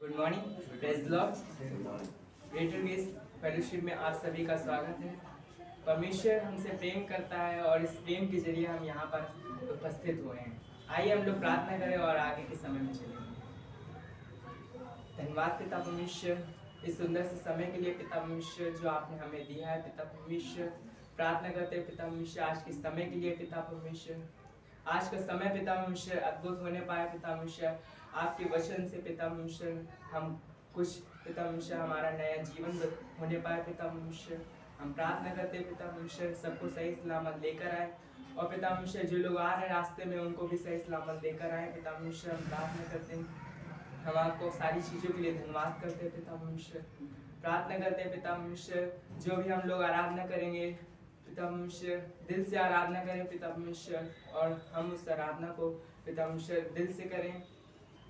Good morning, praise Lord. Greater grace fellowship में आप सभी का स्वागत है। परमेश्वर हमसे प्रेम करता है और इस प्रेम के जरिए हम यहाँ पर उपस्थित हुए हैं। आइए हम लोग प्रार्थना करें और आगे के समय में चलेंगे। धन्यवाद पिता परमेश्वर, इस सुंदर से समय के लिए पिता परमेश्वर जो आपने हमें दिया है। पिता परमेश्वर प्रार्थना करते हैं पिता परमेश्वर आज के समय के लिए। पिता परमेश्वर आज का समय पिता परमेश्वर अद्भुत होने पाए। पिता परमेश्वर आपके वचन से पिता परमेश्वर हम कुछ पिता परमेश्वर हमारा नया जीवन होने पाए। पिता परमेश्वर हम प्रार्थना करते हैं पिता परमेश्वर सबको सही सलामत लेकर आए, और पिता परमेश्वर जो लोग आ रहे हैं रास्ते में उनको भी सही सलामत लेकर आए। पिता परमेश्वर हम प्रार्थना करते हैं, हम आपको सारी चीज़ों के लिए धन्यवाद करते हैं। पिता परमेश्वर प्रार्थना करते हैं पिता परमेश्वर जो भी हम लोग आराधना करेंगे पिता परमेश्वर दिल से आराधना करें पिता परमेश्वर, और हम उस आराधना को पिता परमेश्वर दिल से करें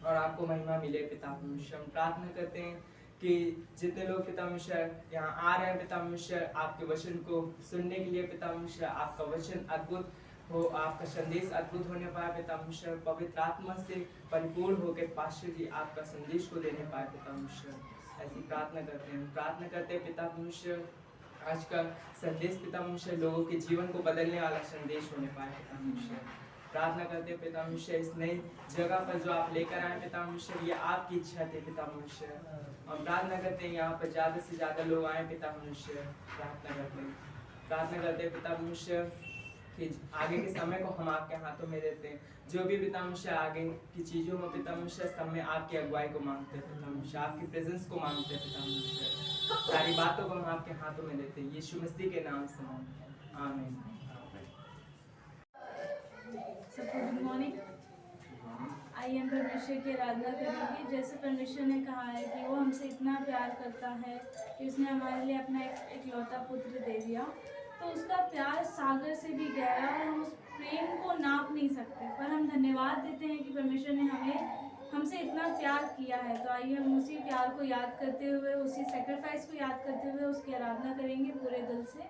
और आपको महिमा मिले। पिता परमेश्वर हम प्रार्थना करते हैं कि जितने लोग पिता परमेश्वर यहाँ आ रहे हैं पिता परमेश्वर आपके वचन को सुनने के लिए पिता परमेश्वर आपका वचन अद्भुत हो, आपका संदेश अद्भुत होने पाए। पिता परमेश्वर पवित्र आत्मा से परिपूर्ण होकर पास्टर जी आपका संदेश को देने पाए। पिता परमेश्वर ऐसी प्रार्थना करते हैं। प्रार्थना करते हैं पिता परमेश्वर आज का संदेश पिता परमेश्वर लोगों के जीवन को बदलने वाला संदेश होने पाए। पिता परमेश्वर प्रार्थना करते हैं पिता परमेश्वर इस नई जगह पर जो आप लेकर आए पिता परमेश्वर ये आपकी इच्छा थी। पिता परमेश्वर हम प्रार्थना करते हैं यहाँ पर ज़्यादा से ज़्यादा लोग आए। पिता परमेश्वर प्रार्थना करते हैं पिता परमेश्वर कि आगे के समय को हम आपके हाथों में देते हैं। जो भी पिता परमेश्वर आगे की चीज़ों में पिता परमेश्वर सब में आपकी अगुवाई को मांगते हैं। पिता परमेश्वर आपकी प्रेजेंस को मांगते हैं। पिता परमेश्वर सारी बातों को हम आपके हाथों में देते हैं यीशु मसीह के नाम से आमीन। सबको गुड मॉर्निंग। आइए हम परमेश्वर की आराधना करेंगे। जैसे परमेश्वर ने कहा है कि वो हमसे इतना प्यार करता है कि उसने हमारे लिए अपना इकलौता पुत्र दे दिया, तो उसका प्यार सागर से भी गहरा और हम उस प्रेम को नाप नहीं सकते। पर हम धन्यवाद देते हैं कि परमेश्वर ने हमसे इतना प्यार किया है। तो आइए हम उसी प्यार को याद करते हुए, उसी सेक्रीफाइस को याद करते हुए उसकी आराधना करेंगे पूरे दिल से।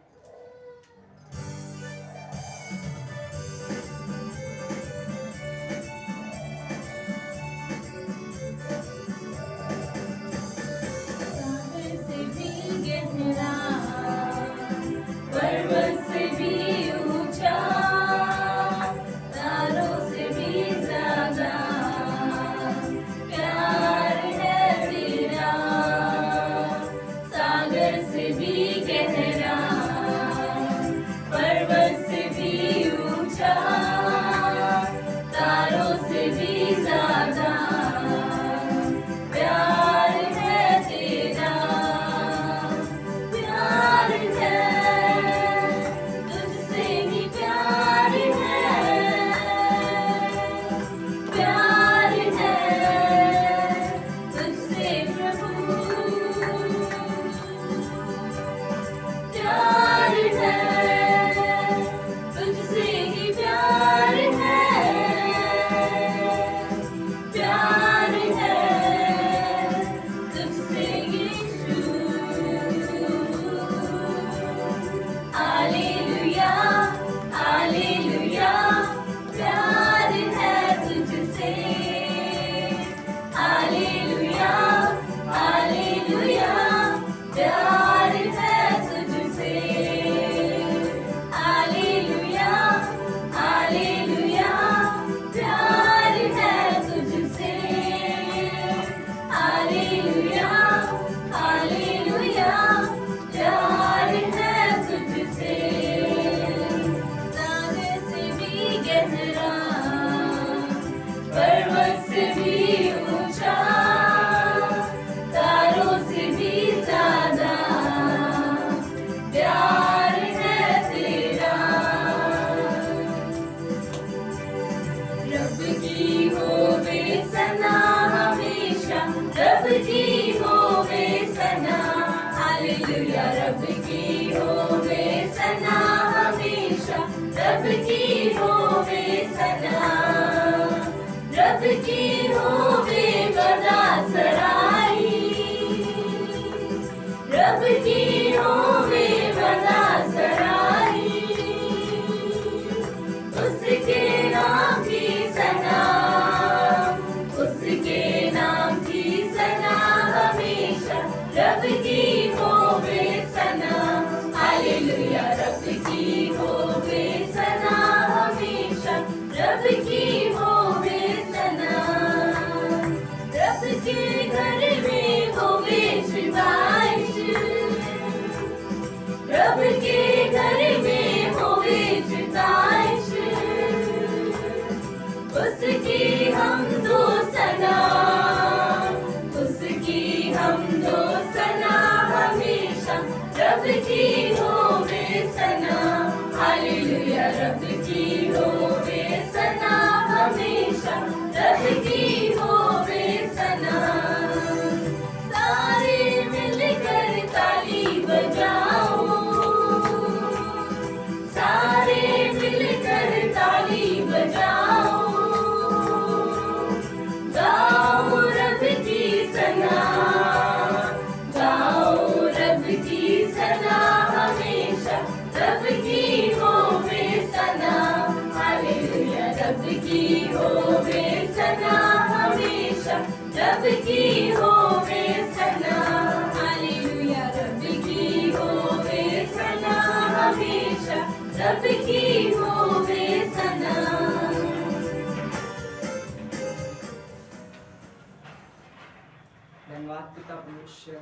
उसके नाम की सना रब की होवे सना, रब के घर में होवे शिवाइश, रब के घर में होवे शिवाइश, उसकी हम दो सना, उसकी हम दो सना हमेशा, रब की होवे सना, हालेलुया रब की होवे सना हमेशा, रब की होवे सना। सारे मिलकर ताली बजाओ, सारे मिलकर ताली बजाओ, गाओ रब की सना, गाओ रब की सना हमेशा, रब की होवे सना, हालेलुया रब की होवे सना हमेशा, रब की होवे सना, हालेलुया रब की होवे सना हमेशा, रब की होवे सना। धन्यवाद पिता परमेश्वर,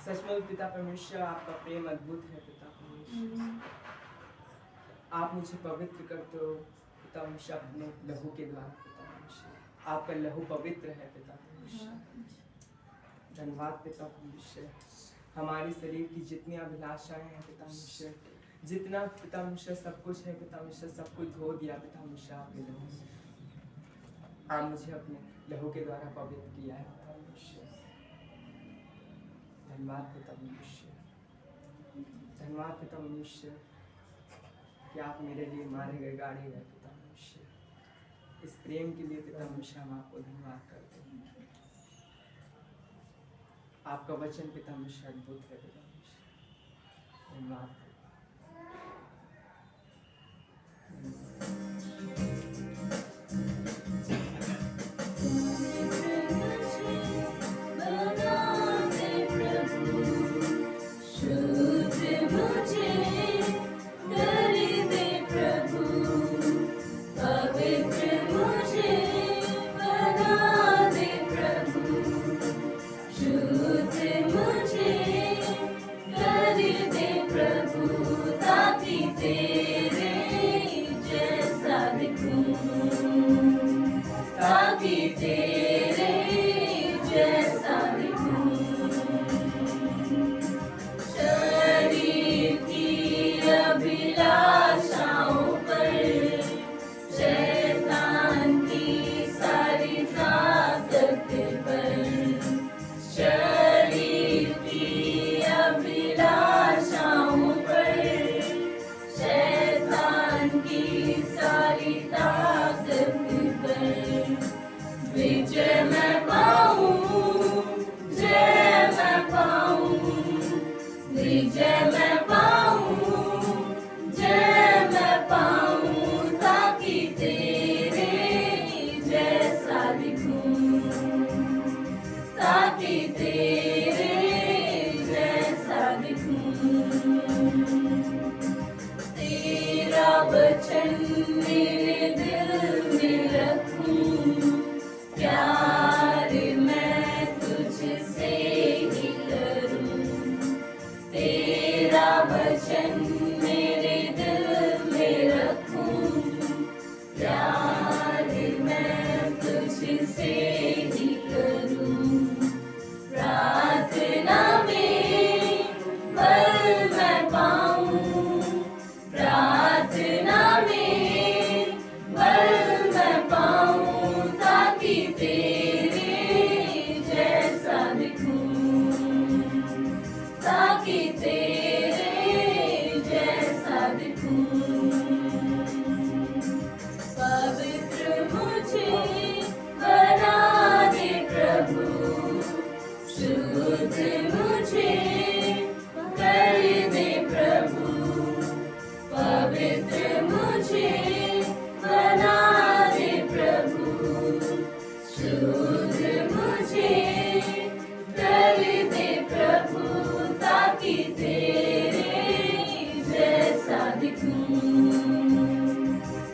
सचमुच पिता परमेश्वर आपका प्रेम अद्भुत है पिता परमेश्वर। आप मुझे पवित्र करते हो पिता परमेश्वर अपने लहू के द्वारा पिता परमेश्वर, आपका लहू पवित्र है पिता परमेश्वर। धन्यवाद पिता परमेश्वर, हमारी शरीर की जितनी अभिलाषाएं हैं पिता परमेश्वर, जितना पिता परमेश्वर सब कुछ है पिता परमेश्वर, सब कुछ धो दिया पिता परमेश्वर आपके लहू से। आप मुझे अपने लहू के द्वारा पवित्र किया है पिता परमेश्वर। धन्यवाद पिता परमेश्वर, धन्यवाद पिता परमेश्वर कि आप मेरे लिए मारे गए गाड़े गए पिता परमेश्वर। इस प्रेम के लिए पिता परमेश्वर हम आपको धन्यवाद करते हैं। आपका वचन पिता परमेश्वर अद्भुत है पिता परमेश्वर। धन्यवाद।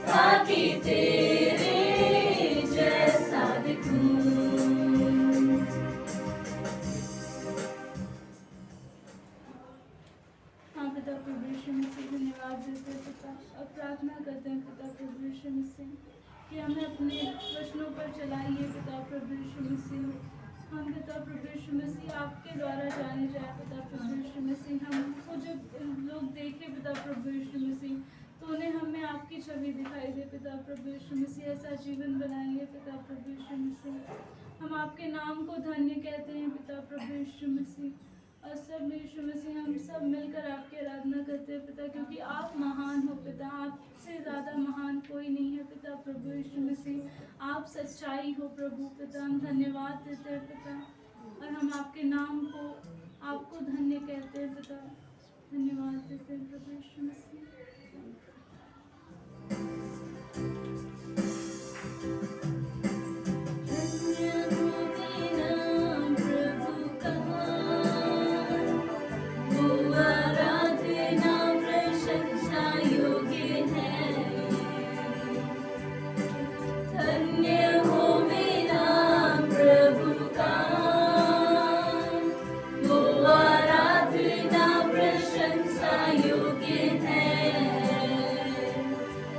ताकि तेरे कि हमें अपने वचनों पर चलाइए पिता प्रभु यीशु मसीह। हम पिता प्रभु यीशु मसीह आपके द्वारा जाने जाए पिता प्रभु यीशु मसीह। हमको जब लोग देखे पिता प्रभु यीशु मसीह तो उन्हें हमें आपकी छवि दिखाई दे पिता प्रभु यीशु मसीह। ऐसा जीवन बनाइए पिता प्रभु यीशु मसीह। हम आपके नाम को धन्य कहते हैं पिता प्रभु यीशु मसीह। और सब यीशु मसीह हम सब मिलकर आपकी आराधना करते हैं पिता, क्योंकि आप महान हो पिता। आपसे ज़्यादा महान कोई नहीं है पिता प्रभु यीशु मसीह। आप सच्चाई हो प्रभु पिता। हम धन्यवाद देते हैं पिता और हम आपके नाम को आपको धन्य कहते हैं पिता। धन्यवाद देते हैं प्रभु यीशु मसीह।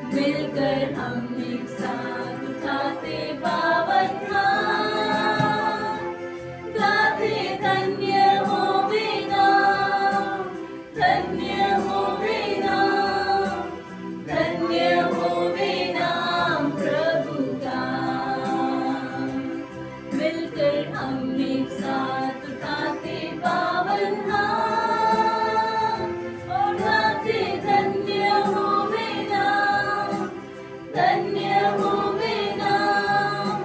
मिलकर हम एक साथ उठाते पावन नाम, गाते धन्य हो नाम, धन्य हो नाम, धन्य हो नाम प्रभु का। मिलकर हम एक साथ उठाते पावन नाम और गाते धन्य हो धन्य हो नाम,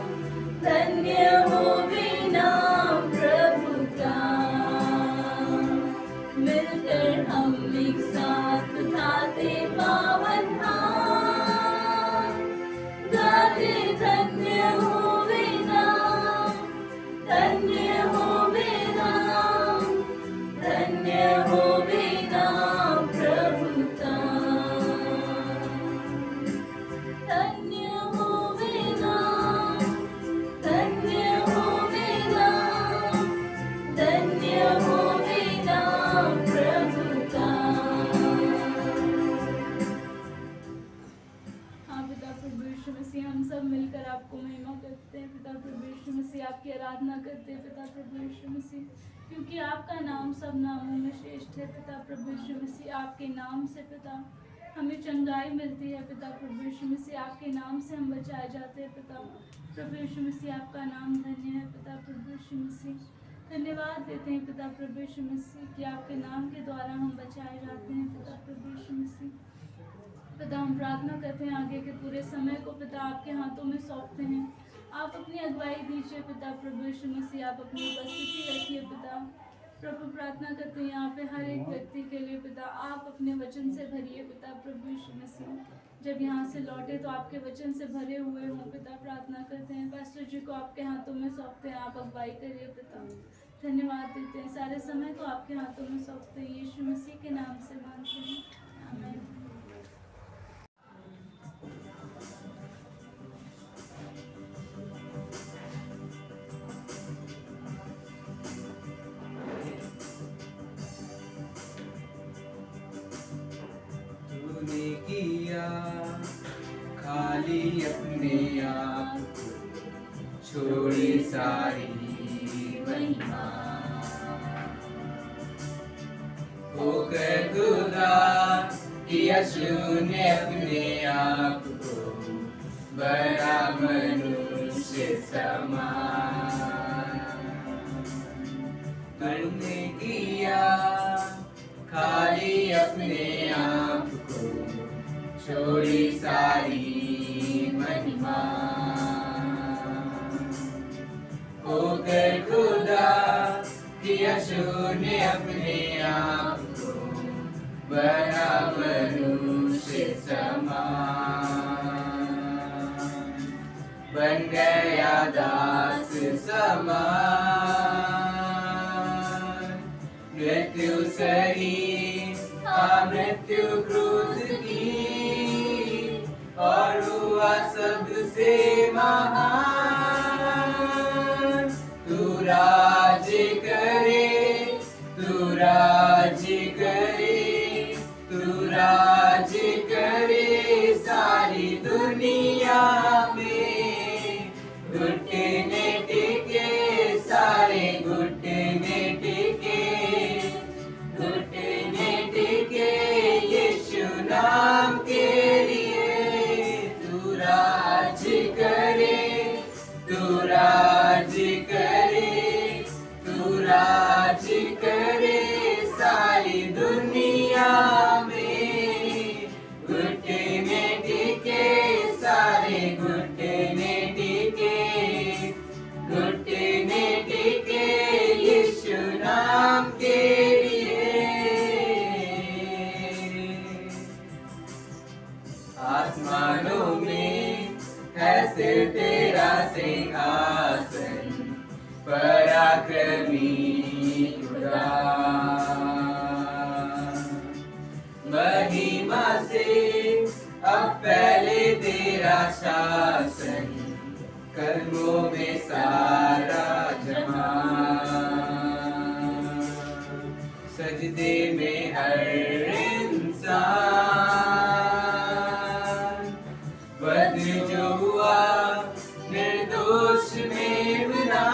धन्य हो नाम प्रभु का। मिलकर हम एक साथ उठाते पावन नाम, गाते धन्य हो नाम, धन्य हो नाम, धन्य हो नाम प्रभु का। धन्य होवे नाम, धन्य होवे नाम, धन्य होवे नाम प्रभु का। हाँ पिता प्रभु यीशु मसीह, हम सब मिलकर आपको महिमा करते हैं पिता प्रभु यीशु मसीह। आपकी आराधना करते हैं पिता प्रभु यीशु मसीह, क्योंकि आपका नाम सब नामों में श्रेष्ठ है पिता प्रभु यीशु मसीह। आपके नाम से पिता हमें चंगाई मिलती है पिता प्रभु यीशु मसीह। आपके नाम से हम बचाए जाते हैं पिता प्रभु यीशु मसीह। आपका नाम धन्य है पिता प्रभु यीशु मसीह। धन्यवाद देते हैं पिता प्रभु यीशु मसीह कि आपके नाम के द्वारा हम बचाए जाते हैं पिता प्रभु यीशु मसीह। पिता हम प्रार्थना करते हैं आगे के पूरे समय को पिता आपके हाथों में सौंपते हैं। आप अपनी अगुवाई दीजिए पिता प्रभु यीशु मसीह। आप अपनी उपस्थिति रखिए पिता प्रभु। प्रार्थना करते हैं यहाँ पे हर एक व्यक्ति के लिए पिता। आप अपने वचन से भरिए पिता प्रभु यीशु मसीह। जब यहाँ से लौटे तो आपके वचन से भरे हुए हों पिता। प्रार्थना करते हैं पास्टर जी को आपके हाथों में सौंपते हैं। आप अगुवाई करिए पिता। धन्यवाद देते हैं, सारे समय को आपके हाथों में सौंपते हैं। यीशु मसीह के नाम से मांगते हैं, आमीन। तूने किया खाली अपने आप को, छोड़ी सारी महिमा, होकर खुदा किया शून्य अपने आप को, बड़ा मनुष्य समान। तूने किया खाली अपने आप को, छोड़ी सारी महिमा, होकर खुदा किया शून्य अपने आप को, बड़ा मनुष्य समान। बन गया दास समान, मृत्यु सही मृत्यु क्रूस की, और हुआ सबसे महान। तू राज करे, तू राज करे, तू राज करे सारी दुनिया में। कैसे तेरा सिंहासन पराक्रमी खुदा। महिमा से अब फैले तेरा शासन, कर्मों में सारा जहां। सजदे में हर इंसान, वध जो हुआ निर्दोष में बना,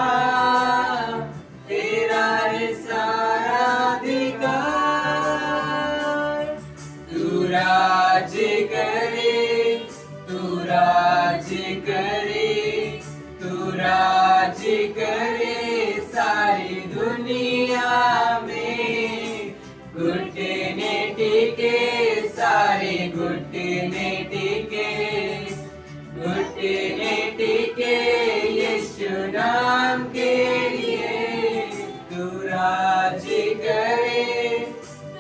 तेरा है सारा अधिकार। तू राज करे, तू राज करे, तू राज करे सारी दुनिया में। घुटने टिके सारे घुटने टिके, घुटने टिके यीशु नाम के लिए। तू राज करे,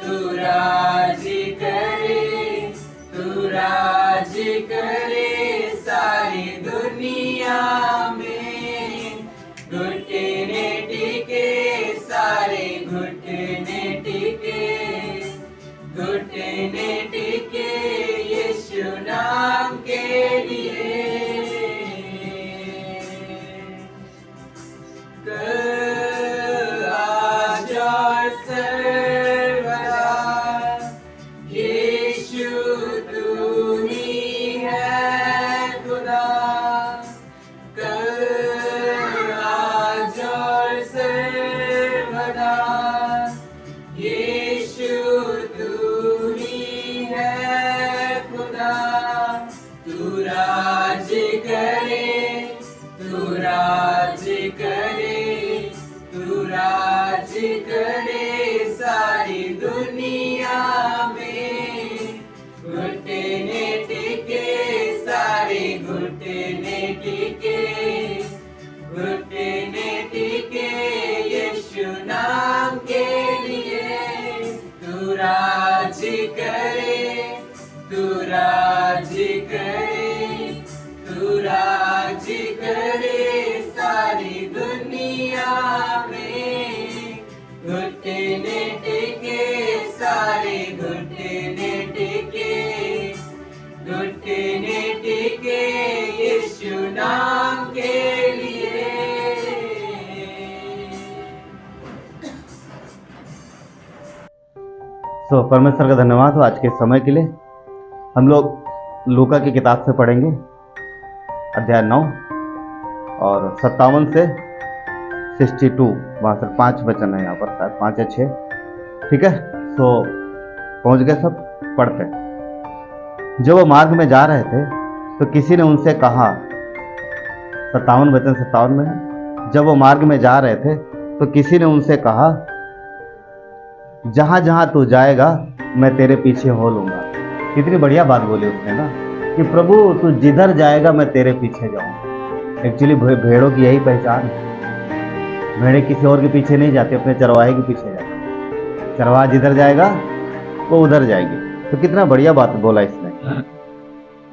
तू राज करे, तू राज करे सारी दुनिया में। घुटने टिके सारे घुटने टिके, घुटने टिके यीशु नाम के लिए। आज और सर्वदा यीशु तू ही है खुदा। आज और सर्वदा यीशु तू ही है खुदा। तू राज करे, तू राज करे, तू राज करे सारी दुनिया में। घुटने टिके सारे घुटने टिके, घुटने टिके यीशु नाम के लिए। तू राज करे, तू राज करे, तू राज करे सारी दुनिया में। घुटने टिके सारे घुटने टिके, घुटने टिके यीशु नाम के लिए। परमेश्वर का धन्यवाद हो आज के समय के लिए। हम लोग लूका की किताब से पढ़ेंगे, अध्याय 9 और 57 से 62, वहाँ से 5 वचन है यहाँ पर, शायद 5 या 6। ठीक है, तो पहुँच गए सब, पढ़ते। जब वो मार्ग में जा रहे थे तो किसी ने उनसे कहा, 57 वचन 57 में है। जब वो मार्ग में जा रहे थे तो किसी ने उनसे कहा, जहाँ जहाँ तू जाएगा मैं तेरे पीछे हो लूँगा। कितनी बढ़िया बात बोली उसने ना, कि प्रभु तू जिधर जाएगा मैं तेरे पीछे जाऊँगा। एक्चुअली भेड़ों की यही पहचान है, भेड़ें किसी और के पीछे नहीं जाती, अपने चरवाहे के पीछे जाती। चरवाहा जिधर जाएगा वो उधर जाएगी। तो कितना बढ़िया बात बोला इसने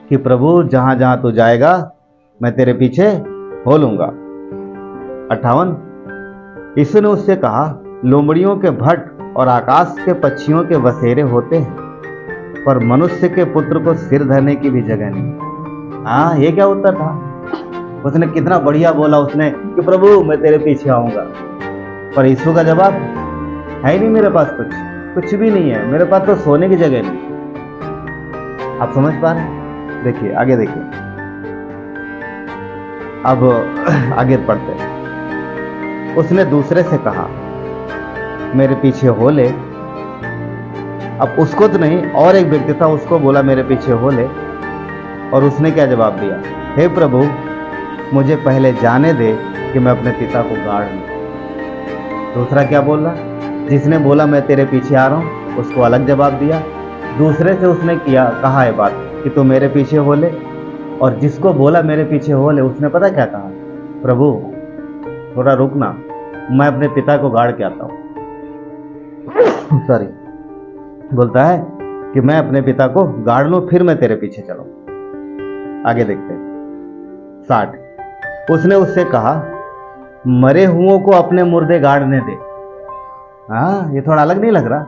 कि प्रभु जहाँ जहाँ तू जाएगा मैं तेरे पीछे हो लूँगा। 58, यीशु ने उससे कहा, लोमड़ियों के भट्ट और आकाश के पक्षियों के बसेरे होते हैं, पर मनुष्य के पुत्र को सिर धरने की भी जगह नहीं। हाँ, ये क्या उत्तर था? उसने कितना बढ़िया बोला उसने कि प्रभु मैं तेरे पीछे आऊंगा। पर यीशु का जवाब, है ही नहीं मेरे पास कुछ भी नहीं है, मेरे पास तो सोने की जगह नहीं। आप समझ पा रहे हैं? देखिए आगे, देखिए अब आगे पढ़ते। उसने दूसरे से कहा, मेरे पीछे हो ले। अब उसको तो नहीं, और एक व्यक्ति था, उसको बोला मेरे पीछे हो ले। और उसने क्या जवाब दिया, हे प्रभु मुझे पहले जाने दे कि मैं अपने पिता को गाड़ लूं। दूसरा क्या बोला, जिसने बोला मैं तेरे पीछे आ रहा हूं, उसको अलग जवाब दिया। दूसरे से उसने कहा है बात कि तू मेरे पीछे हो ले। और जिसको बोला मेरे पीछे हो ले, उसने पता क्या कहा, प्रभु थोड़ा रुकना, मैं अपने पिता को गाड़ के आता हूं। सॉरी, बोलता है कि मैं अपने पिता को गाड़ लूं फिर मैं तेरे पीछे चलूं। आगे देखते हैं। 60। उसने उससे कहा, मरे हुओं को अपने मुर्दे गाड़ने दे। हाँ, ये थोड़ा अलग नहीं लग रहा?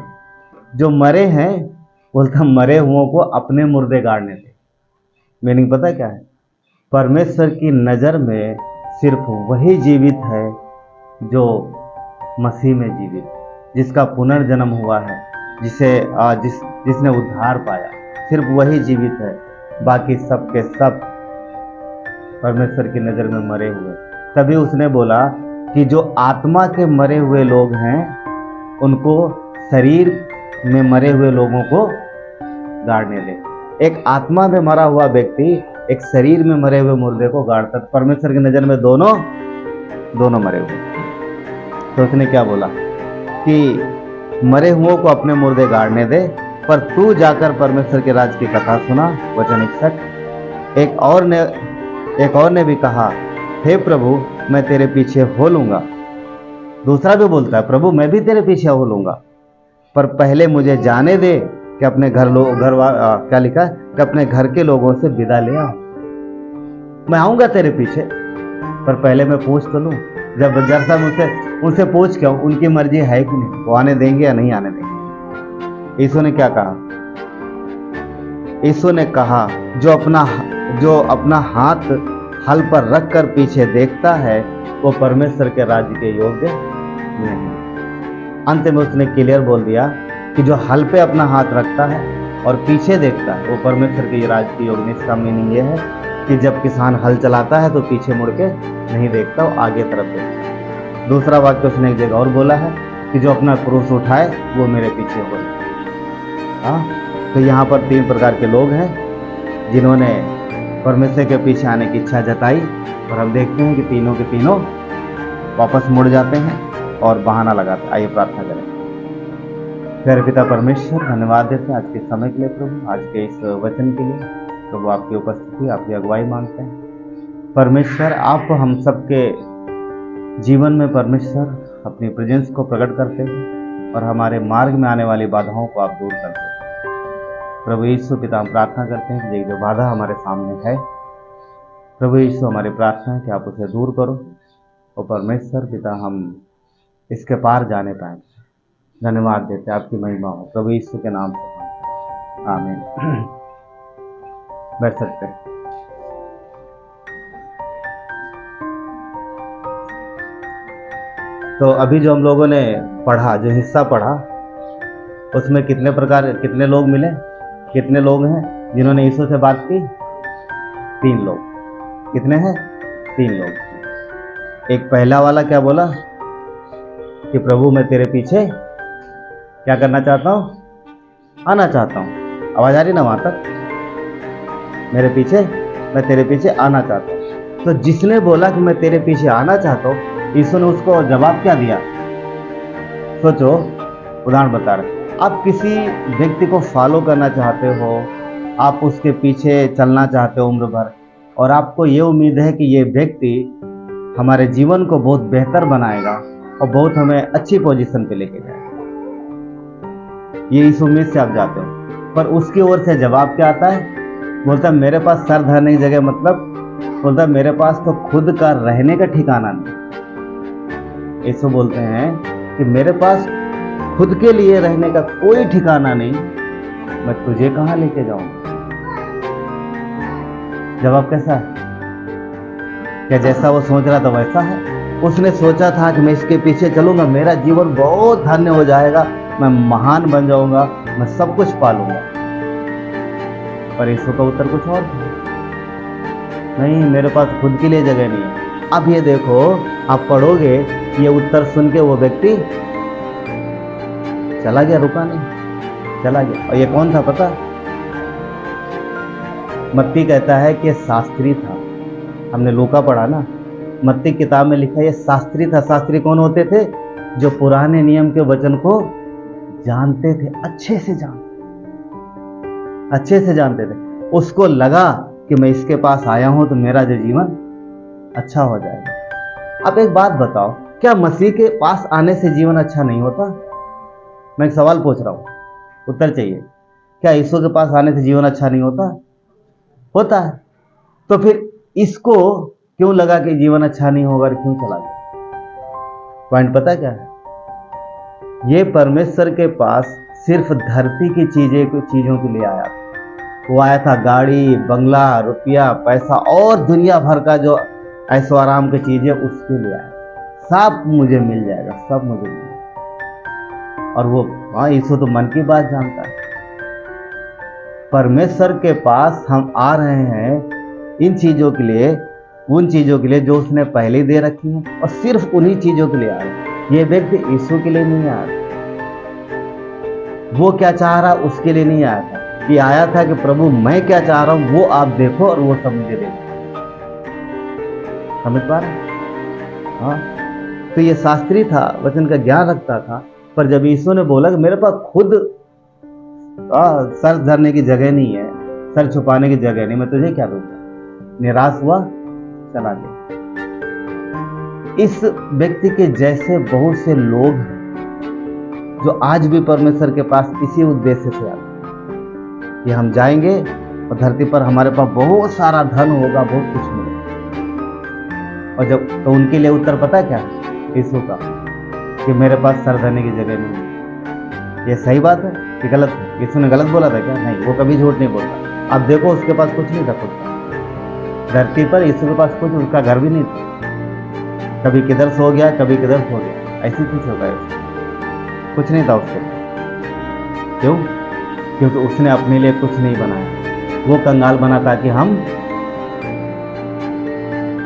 जो मरे हैं, बोलता मरे हुओं को अपने मुर्दे गाड़ने दे। मीनिंग पता क्या है? परमेश्वर की नज़र में सिर्फ वही जीवित है जो मसीह में जीवित, जिसका पुनर्जन्म हुआ है, जिसने उद्धार पाया, सिर्फ वही जीवित है। बाकी सब के सब परमेश्वर की नज़र में मरे हुए। तभी उसने बोला कि जो आत्मा के मरे हुए लोग हैं, उनको शरीर में मरे हुए लोगों को गाड़ने दे। एक आत्मा में मरा हुआ व्यक्ति एक शरीर में मरे हुए मुर्दे को गाड़ता। परमेश्वर की नज़र में दोनों मरे हुए। तो उसने क्या बोला कि मरे हुओं को अपने मुर्दे गाड़ने दे, पर तू जाकर परमेश्वर के राज की कथा सुना। वचन 61। एक और ने भी कहा, हे प्रभु, मैं तेरे पीछे हो लूंगा। दूसरा भी बोलता है, प्रभु मैं भी तेरे पीछे हो लूंगा, पर पहले मुझे जाने दे कि अपने क्या लिखा है कि अपने घर के लोगों से विदा ले आओ। मैं आऊंगा तेरे पीछे, पर पहले मैं पूछ तो लूं। जब जरा उनसे पूछ क्यों, उनकी मर्जी है कि नहीं, वो आने देंगे या नहीं आने देंगे। यीशु ने क्या कहा? यीशु ने कहा, जो अपना हाथ हल पर रख कर पीछे देखता है, वो परमेश्वर के राज्य के योग्य नहीं। अंत में उसने क्लियर बोल दिया कि जो हल पे अपना हाथ रखता है और पीछे देखता है, वो परमेश्वर के राज्य के योग्य नहीं। इसका मीनिंग ये है कि जब किसान हल चलाता है तो पीछे मुड़ के नहीं देखता, वो आगे तरफ देखता है। दूसरा वाक्य उसने एक जगह और बोला है कि जो अपना क्रूस उठाए वो मेरे पीछे हो। हाँ, तो यहाँ पर 3 प्रकार के लोग हैं जिन्होंने परमेश्वर के पीछे आने की इच्छा जताई, और हम देखते हैं कि तीनों के तीनों वापस मुड़ जाते हैं और बहाना लगाते। आइए प्रार्थना करें। प्यारे पिता परमेश्वर, धन्यवाद देते हैं आज के समय के लिए प्रभु, आज के इस वचन के लिए प्रभु। आपकी उपस्थिति, आपकी अगुवाई मांगते हैं परमेश्वर। आप हम सबके जीवन में परमेश्वर अपनी प्रेजेंस को प्रकट करते हैं और हमारे मार्ग में आने वाली बाधाओं को आप दूर करते हैं प्रभु यीशु। पिता हम प्रार्थना करते हैं कि जो बाधा हमारे सामने है प्रभु यीशु, हमारी प्रार्थना है कि आप उसे दूर करो और परमेश्वर पिता हम इसके पार जाने पाएँ। धन्यवाद देते हैं, आपकी महिमा हो प्रभु यीशु के नाम से, आमीन। बैठ सकते हैं। तो अभी जो हम लोगों ने पढ़ा, जो हिस्सा पढ़ा, उसमें कितने लोग मिले, कितने लोग हैं जिन्होंने यीशु से बात की? 3 लोग। कितने हैं? 3 लोग। एक पहला वाला क्या बोला कि प्रभु मैं तेरे पीछे क्या करना चाहता हूँ? आना चाहता हूँ। आवाज आ रही ना वहां तक? मैं तेरे पीछे आना चाहता हूँ। तो जिसने बोला कि मैं तेरे पीछे आना चाहता हूँ, यीशु ने उसको जवाब क्या दिया? सोचो, उदाहरण बता रहे, आप किसी व्यक्ति को फॉलो करना चाहते हो, आप उसके पीछे चलना चाहते हो उम्र भर, और आपको ये उम्मीद है कि ये व्यक्ति हमारे जीवन को बहुत बेहतर बनाएगा और बहुत हमें अच्छी पोजीशन पे लेके जाएगा। ये इस उम्मीद से आप जाते हो, पर उसकी ओर से जवाब क्या आता है? बोलता है मेरे पास सर धरने की जगह, मतलब बोलता है मेरे पास तो खुद का रहने का ठिकाना नहीं। यीशु बोलते हैं कि मेरे पास खुद के लिए रहने का कोई ठिकाना नहीं, मैं तुझे कहां लेके जाऊंगा? जवाब कैसा है? क्या जैसा वो सोच रहा था वैसा है? उसने सोचा था कि मैं इसके पीछे चलूंगा, मेरा जीवन बहुत धन्य हो जाएगा, मैं महान बन जाऊंगा, मैं सब कुछ पालूंगा। पर यीशु का उत्तर कुछ और था। नहीं, मेरे पास खुद के लिए जगह नहीं है। अब ये देखो, आप पढ़ोगे, ये उत्तर सुन के वो व्यक्ति चला गया, रुका नहीं, चला गया। और ये कौन था पता? मत्ती कहता है कि शास्त्री था। हमने लूका पढ़ा ना, मत्ती किताब में लिखा ये शास्त्री था। शास्त्री कौन होते थे? जो पुराने नियम के वचन को जानते थे, अच्छे से जानते थे। उसको लगा कि मैं इसके पास आया हूं तो मेरा जो जीवन अच्छा हो जाएगा। अब एक बात बताओ, क्या मसीह के पास आने से जीवन अच्छा नहीं होता? मैं एक सवाल पूछ रहा हूं, उत्तर चाहिए। क्या यीशु के पास आने से जीवन अच्छा नहीं होता? होता है। तो फिर इसको क्यों लगा कि जीवन अच्छा नहीं होगा और क्यों चला गया? पॉइंट पता क्या है? ये परमेश्वर के पास सिर्फ धरती की चीजों के लिए आया था। वो आया था गाड़ी, बंगला, रुपया, पैसा और दुनिया भर का जो ऐशो आराम की चीजें, उसके लिए आया। सब मुझे मिल जाएगा, सब मुझे मिल जाएगा। और वो यीशु तो मन की बात जानता है। परमेश्वर के पास हम आ रहे हैं इन चीजों के लिए, उन चीजों के लिए जो उसने पहले दे रखी हैं, और सिर्फ उन्हीं चीजों के लिए आ रहे हैं। ये व्यक्ति यीशु के लिए नहीं आया था, वो क्या चाह रहा उसके लिए नहीं आया था। ये आया था कि प्रभु मैं क्या चाह रहा हूं वो आप देखो और वो सब मुझे देखो। समझ पा रहे? हाँ, तो ये शास्त्री था, वचन का ज्ञान रखता था, पर जब यीशु ने बोला कि मेरे पास खुद सर धरने की जगह नहीं है, सर छुपाने की जगह नहीं, मैं तुझे क्या दूंगा, निराश हुआ, चला गया। इस व्यक्ति के जैसे बहुत से लोग हैं जो आज भी परमेश्वर के पास इसी उद्देश्य से आते हैं कि हम जाएंगे और धरती पर हमारे पास बहुत सारा धन होगा, बहुत कुछ मिलेगा। और जब तो उनके लिए उत्तर पता क्या है यीशु का, कि मेरे पास सर धरने की जगह नहीं है। ये सही बात है कि गलत है? यीशु ने गलत बोला था क्या? नहीं, वो कभी झूठ नहीं बोलता। अब देखो उसके पास कुछ नहीं था खुद का। धरती पर यीशु के पास कुछ, उसका घर भी नहीं था। कभी किधर सो गया, कभी किधर सो गया, ऐसी कुछ होता है। कुछ नहीं था उसके पास। क्यों? क्योंकि उसने अपने लिए कुछ नहीं बनाया। वो कंगाल बना ताकि हम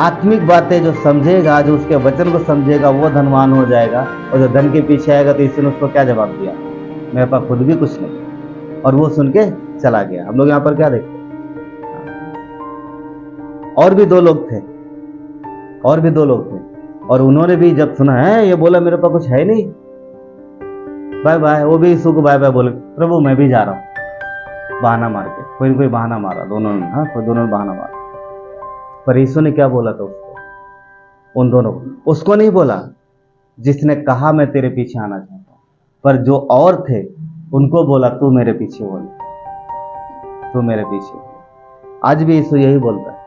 आत्मिक बातें जो समझेगा, जो उसके वचन को समझेगा, वो धनवान हो जाएगा। और जो धन के पीछे आएगा तो इसने उसको क्या जवाब दिया? मेरे पास खुद भी कुछ नहीं। और वो सुन के चला गया। हम लोग यहाँ पर क्या देखते हैं? और भी दो लोग थे, और भी दो लोग थे, और उन्होंने भी जब सुना है ये बोला मेरे पास कुछ है नहीं, बाय बाय, वो भी यीशु को बाय बाय बोले, प्रभु मैं भी जा रहा हूँ, बहाना मार के। कोई बहाना मारा, दोनों ने, हाँ, दोनों ने बहाना मारा। पर यीशु ने क्या बोला था उसको? उन दोनों को, उसको नहीं बोला जिसने कहा मैं तेरे पीछे आना चाहता हूं, पर जो और थे उनको बोला तू मेरे पीछे हो ले, तू मेरे पीछे हो ले। आज भी यीशु यही बोलता है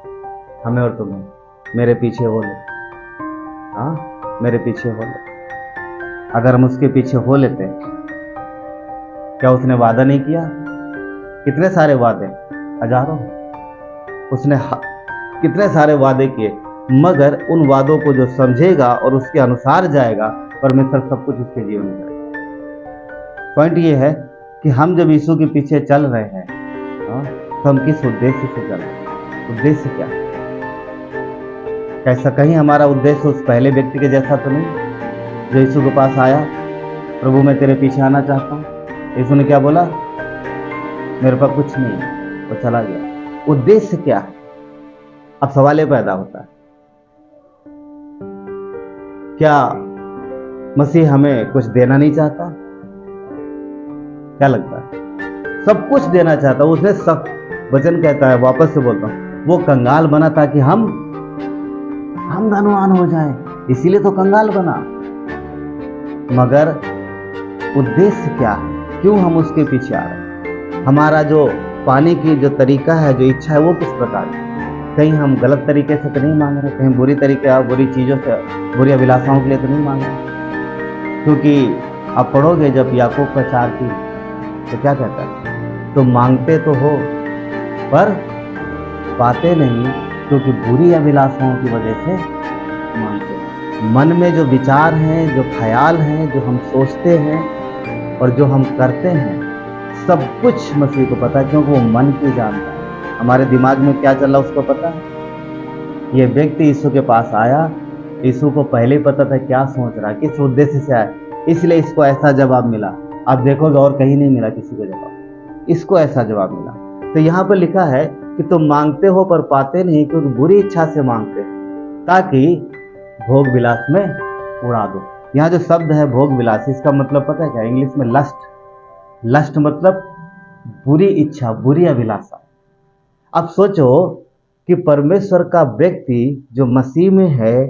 हमें और तुम्हें, मेरे पीछे हो ले। हाँ, मेरे पीछे हो ले। अगर हम उसके पीछे हो लेते, क्या उसने वादा नहीं किया? कितने सारे वादे, हजारों। उसने कितने सारे वादे किए, मगर उन वादों को जो समझेगा और उसके अनुसार जाएगा, परमेश्वर सब कुछ उसके जीवन में करेगा। पॉइंट ये है कि हम जब यीशु के पीछे चल रहे हैं, तो हम किस उद्देश्य से चल रहे हैं? उद्देश्य क्या है? कैसा कहीं हमारा उद्देश्य उस पहले व्यक्ति के जैसा तो नहीं जो यीशु के पास आया, प्रभु मैं तेरे पीछे आना चाहता हूँ। यीशु ने क्या बोला? मेरे पास कुछ नहीं है, वो चला गया। उद्देश्य क्या है? अब सवाल ये पैदा होता है, क्या मसीह हमें कुछ देना नहीं चाहता? क्या लगता है? सब कुछ देना चाहता। उसने सब, वचन कहता है, वापस से बोलता हूं, वो कंगाल बना ताकि हम धनवान हो जाएं, इसीलिए तो कंगाल बना। मगर उद्देश्य क्या है? क्यों हम उसके पीछे आ रहे हैं? हमारा जो पाने की जो तरीका है, जो इच्छा है, वो किस प्रकार की? कहीं हम गलत तरीके से तो नहीं मांग रहे, कहीं बुरी तरीके, बुरी चीज़ों से, बुरी अभिलाषाओं के लिए तो नहीं मांग रहे। क्योंकि आप पढ़ोगे जब याकूब का 4:3 तो क्या कहता है? तो मांगते तो हो पर पाते नहीं, क्योंकि बुरी अभिलाषाओं की वजह से मांगते हैं। मन में जो विचार हैं, जो ख्याल हैं, जो हम सोचते हैं और जो हम करते हैं, सब कुछ मसीह को पता है, क्योंकि वो मन की जानता है। हमारे दिमाग में क्या चल रहा है उसको पता है। ये व्यक्ति यीशु के पास आया, यीशु को पहले ही पता था क्या सोच रहा है, किस उद्देश्य से आया, इसलिए इसको ऐसा जवाब मिला। आप देखोगे और कहीं नहीं मिला किसी को जवाब, इसको ऐसा जवाब मिला। तो यहाँ पर लिखा है कि तुम मांगते हो पर पाते नहीं, क्योंकि बुरी इच्छा से मांगते हो ताकि भोग विलास में उड़ा दो। यहाँ जो शब्द है भोग विलास, इसका मतलब पता है क्या? इंग्लिश में लस्ट। लस्ट मतलब बुरी इच्छा, बुरी अभिलाषा। अब सोचो कि परमेश्वर का व्यक्ति जो मसीह में है,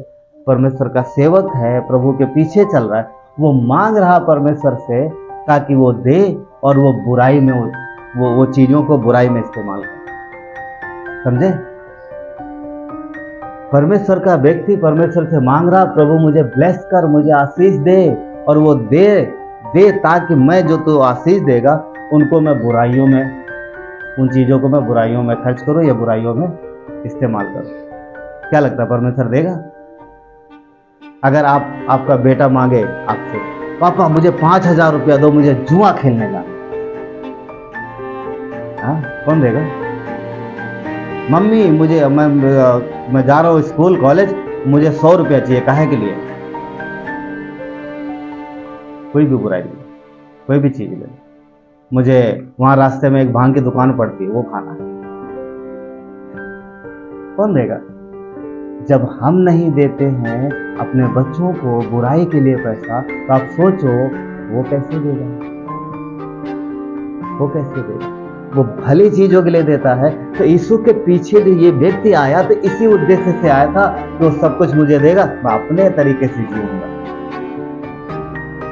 परमेश्वर का सेवक है, प्रभु के पीछे चल रहा है, वो मांग रहा परमेश्वर से ताकि वो दे और वो बुराई में वो चीजों को बुराई में इस्तेमाल करे। समझे? परमेश्वर का व्यक्ति परमेश्वर से मांग रहा, प्रभु मुझे ब्लेस कर, मुझे आशीष दे, और वो दे ताकि मैं जो तू आशीष देगा उनको मैं बुराइयों में, उन चीज़ों को मैं बुराइयों में खर्च करूँ या बुराइयों में इस्तेमाल करूँ। क्या लगता है परमेश्वर देगा? अगर आपका बेटा मांगे आपसे, पापा मुझे 5,000 रुपया दो, मुझे जुआ खेलने जाना, हाँ कौन देगा? मम्मी मैं जा रहा हूँ स्कूल कॉलेज, मुझे 100 रुपया चाहिए, काहे के लिए? कोई भी बुराई नहीं, कोई भी चीज ले, मुझे वहां रास्ते में एक भांग की दुकान पड़ती है, वो खाना है, कौन देगा? जब हम नहीं देते हैं अपने बच्चों को बुराई के लिए पैसा, तो आप सोचो वो कैसे देगा? वो कैसे देगा? वो भली चीजों के लिए देता है। तो यीशु के पीछे जो ये व्यक्ति आया, तो इसी उद्देश्य से आया था कि वो सब कुछ मुझे देगा, मैं अपने तरीके से जीऊंगा।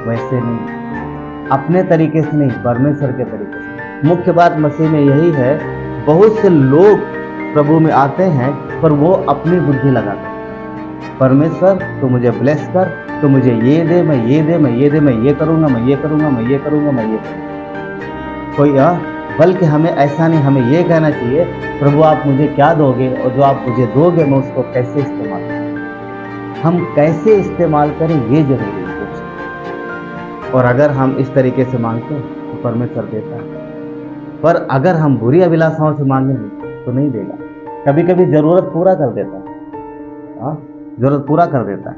वैसे नहीं, अपने तरीके से नहीं, परमेश्वर के तरीके से। मुख्य बात मसीह में यही है, बहुत से लोग प्रभु में आते हैं पर वो अपनी बुद्धि लगाते हैं। परमेश्वर तो मुझे ब्लेस कर, तो मुझे ये दे, मैं ये दे, मैं ये दे, मैं ये करूंगा, मैं ये करूंगा, मैं ये करूंगा, मैं ये करूंगा। कोई बल्कि हमें ऐसा नहीं, हमें ये कहना चाहिए, प्रभु आप मुझे क्या दोगे, और जो आप मुझे दोगे मैं उसको कैसे इस्तेमाल करूं। हम कैसे इस्तेमाल करें ये जरूरी है कुछ। और अगर हम इस तरीके से मांगते हैं तो परमेश्वर देता है, पर अगर हम बुरी अभिलाषाओं से मांगेंगे तो नहीं देगा। कभी कभी जरूरत पूरा कर देता है, जरूरत पूरा कर देता है,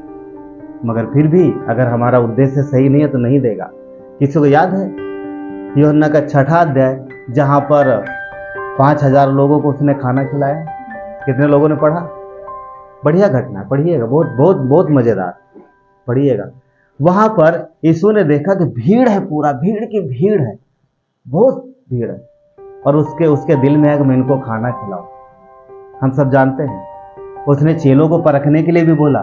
मगर फिर भी अगर हमारा उद्देश्य सही नहीं है तो नहीं देगा। किसी को याद है यूहन्ना का 6वां अध्याय, जहां पर 5,000 लोगों को उसने खाना खिलाया? कितने लोगों ने पढ़ा? बढ़िया घटना, पढ़िएगा, बहुत बहुत बहुत मजेदार, पढ़िएगा। वहां पर यीशु ने देखा कि भीड़ है, पूरा भीड़ की भीड़ है, बहुत भीड़ है, और उसके दिल में है कि मैं इनको खाना खिलाऊं। हम सब जानते हैं, उसने चेलों को परखने के लिए भी बोला,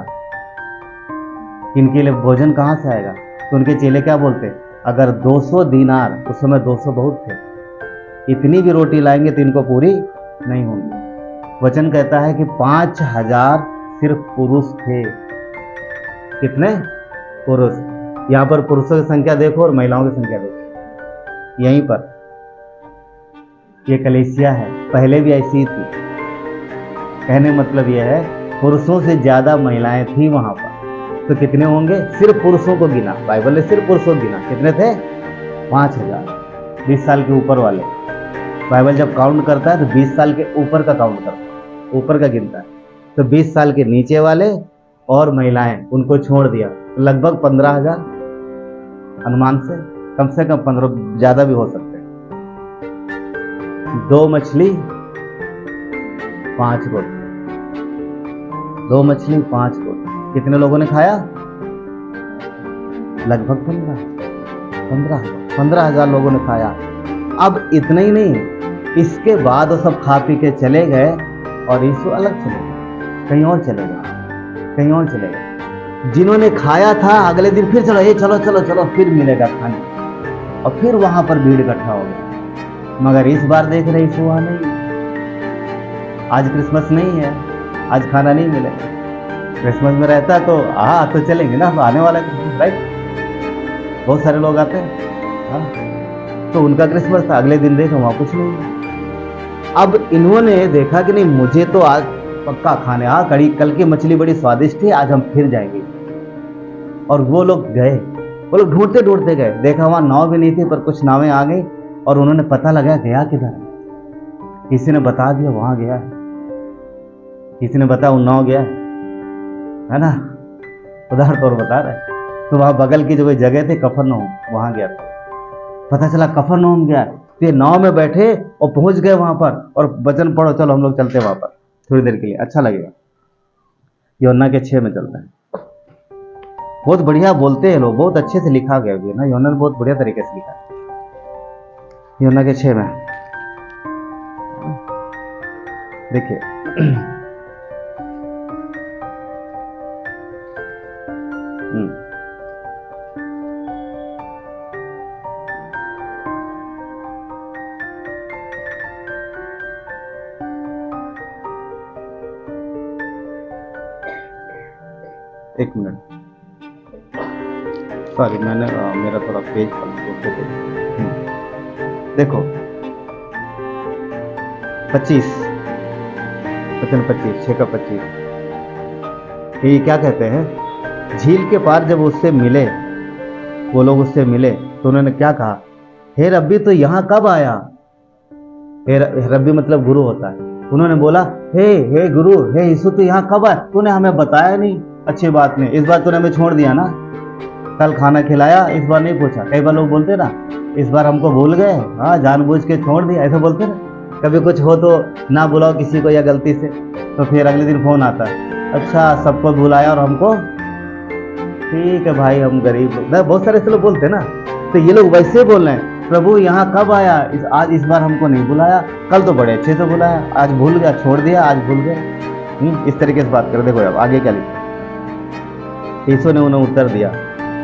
इनके लिए भोजन कहां से आएगा? तो उनके चेले क्या बोलते? अगर 200 दीनार, उस समय 200 बहुत थे, इतनी भी रोटी लाएंगे तो इनको पूरी नहीं होंगी। वचन कहता है कि 5,000 सिर्फ पुरुष थे। कितने पुरुष? यहां पर पुरुषों की संख्या देखो और महिलाओं की संख्या देखो। यहीं पर ये कलीसिया है, पहले भी ऐसी ही थी। कहने मतलब यह है, पुरुषों से ज्यादा महिलाएं थी वहां पर। तो कितने होंगे? सिर्फ पुरुषों को गिना, बाइबल ने सिर्फ पुरुषों को गिना। कितने थे? 5,000। 20 साल के ऊपर वाले। बाइबल जब काउंट करता है तो 20 साल के ऊपर का काउंट करता है, ऊपर का गिनता है। तो 20 साल के नीचे वाले और महिलाएं, उनको छोड़ दिया। लगभग 15,000 अनुमान से कम 15, ज्यादा भी हो सकते हैं। 2 मछली 5 रोटी, 2 मछली 5 रोटी, कितने लोगों ने खाया? लगभग 15,000 लोगों ने खाया। अब इतना ही नहीं, इसके बाद वो सब खा पी के चले गए और यीशु अलग चले गए, कहीं और चले गए, कहीं और चले गए। जिन्होंने खाया था अगले दिन फिर चलो फिर मिलेगा खाने, और फिर वहां पर भीड़ इकट्ठा हो गया। मगर इस बार देख रहे यीशु वहां नहीं। आज क्रिसमस नहीं है, आज खाना नहीं मिलेगा। क्रिसमस में रहता तो चलेंगे ना, आने वाला क्रिसमस, राइट? बहुत सारे लोग आते हैं, तो उनका क्रिसमस था, अगले दिन देखो वहां कुछ नहीं। अब इन्होंने देखा कि नहीं, मुझे तो आज पक्का खाने, कड़ी कल की मछली बड़ी स्वादिष्ट है, आज हम फिर जाएंगे। और वो लोग गए, वो लोग ढूंढते ढूंढते गए, देखा वहां नाव भी नहीं थी, पर कुछ नावें आ गई, और उन्होंने पता लगा गया किधर। किसी ने बता दिया वहां गया है, किसी ने बताया उन्नाव गया है ना, उदाहरण तौर बता रहे। तो वहां बगल की जो कोई जगह थी कफरनहूम, वहां गया था। पता चला कफरनहूम गया, तो ये नाव में बैठे और पहुंच गए वहां पर, और वचन पढ़ो, चलो हम लोग चलते वहां पर थोड़ी देर के लिए, अच्छा लगेगा। यूहन्ना के 6 में चलते हैं। बहुत बढ़िया बोलते हैं लोग, बहुत अच्छे से लिखा गया है ना, यूहन्ना ने बहुत बढ़िया तरीके से लिखा है। यूहन्ना के 6 में देखिए, एक मिनट, सॉरी मैंने मेरा थोड़ा पेज देखो 25 वचन 25 6 का 25। ये क्या कहते हैं, झील के पार जब उससे मिले, वो लोग उससे मिले तो उन्होंने क्या कहा, हे रब्बी तो यहाँ कब आया। हे रब्बी मतलब गुरु होता है। उन्होंने बोला हे गुरु, हे यीशु तो यहाँ कब आया, तूने हमें बताया नहीं। अच्छी बात नहीं, इस बार तूने हमें छोड़ दिया ना, कल खाना खिलाया, इस बार नहीं पूछा। कई बार लोग बोलते ना, इस बार हमको भूल गए, हाँ जानबूझ के छोड़ दिया, ऐसा बोलते ना। कभी कुछ हो तो ना बुलाओ किसी को या गलती से, तो फिर अगले दिन फोन आता है, अच्छा सबको बुलाया और हमको, ठीक है भाई हम गरीब लोग, बहुत सारे ऐसे लोग बोलते हैं ना। तो ये लोग वैसे बोल रहे हैं, प्रभु यहाँ कब आया, आज इस बार हमको नहीं बुलाया, कल तो बड़े अच्छे से बुलाया, आज भूल गया, छोड़ दिया, आज भूल गए। इस तरीके से बात कर। देखो अब आगे क्या लिखा, यीशु ने उन्हें उत्तर दिया,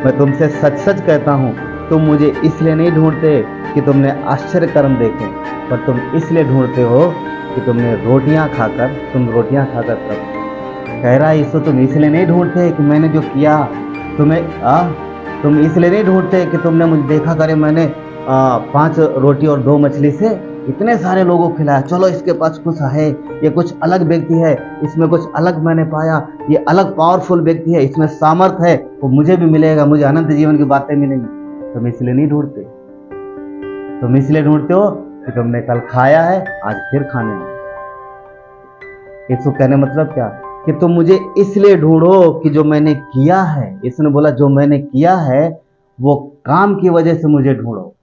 मैं तुमसे सच सच कहता हूँ, तुम मुझे इसलिए नहीं ढूंढते कि तुमने आश्चर्य कर्म देखे, पर तुम इसलिए ढूंढते हो कि तुम रोटियां खाकर तब। कह रहा है यीशु, तुम इसलिए नहीं ढूंढते कि मैंने जो किया तुम इसलिए नहीं ढूंढते कि तुमने मुझे देखा करे, मैंने 5 रोटी और 2 मछली से इतने सारे लोगों को खिलाया, चलो इसके पास कुछ है, ये कुछ अलग व्यक्ति है, इसमें कुछ अलग मैंने पाया, ये अलग पावरफुल व्यक्ति है, इसमें सामर्थ है, वो मुझे भी मिलेगा, मुझे अनंत जीवन की बातें मिलेंगी। तुम इसलिए नहीं ढूंढते, तुम इसलिए ढूंढते हो कि तुमने कल खाया है, आज फिर खाने में। यीशु कहने मतलब क्या, कि तुम मुझे इसलिए ढूंढो कि जो मैंने किया है, इसने बोला जो मैंने किया है वो काम की वजह से मुझे ढूंढो,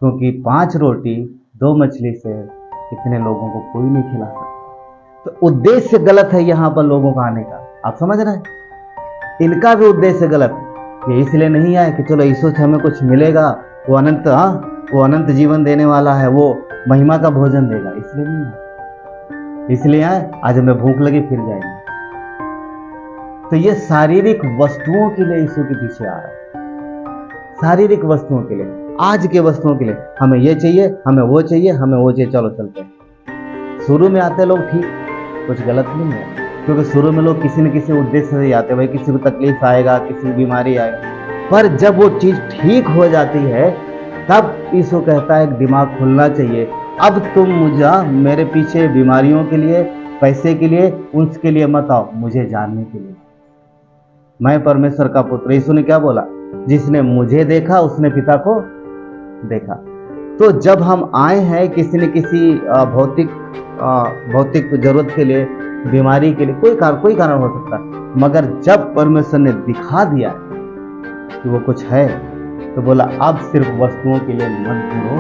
क्योंकि 5 रोटी 2 मछली से इतने लोगों को कोई नहीं खिला सकता। तो उद्देश्य गलत है यहाँ पर लोगों का आने का, आप समझ रहे हैं, इनका भी उद्देश्य गलत है। ये इसलिए नहीं आए कि चलो यीशु से हमें कुछ मिलेगा, वो अनंत जीवन देने वाला है, वो महिमा का भोजन देगा, इसलिए नहीं है। इसलिए आए आज हमें भूख लगी फिर जाएंगे। तो ये शारीरिक वस्तुओं के लिए यीशु के पीछे आ रहा है, शारीरिक वस्तुओं के लिए, आज के वस्तुओं के लिए, हमें ये चाहिए, हमें वो चाहिए, हमें वो चाहिए, चलो चलते हैं। शुरू में आते लोग ठीक, कुछ गलत नहीं है, क्योंकि शुरू में लोग किसी न किसी उद्देश्य से आते, भाई किसी को तकलीफ आएगा, किसी को बीमारी आएगा, पर जब वो चीज ठीक हो जाती है तब यीशु कहता है दिमाग खुलना चाहिए, अब तुम मुझे मेरे पीछे बीमारियों के लिए, पैसे के लिए, उसके लिए मत आओ, मुझे जानने के लिए। मैं परमेश्वर का पुत्र। यीशु ने क्या बोला, जिसने मुझे देखा उसने पिता को देखा। तो जब हम आए हैं किसी न किसी भौतिक जरूरत के लिए, बीमारी के लिए, कोई कारण हो सकता है, मगर जब परमेश्वर ने दिखा दिया कि वो कुछ है, तो बोला अब सिर्फ वस्तुओं के लिए मत ढूंढो,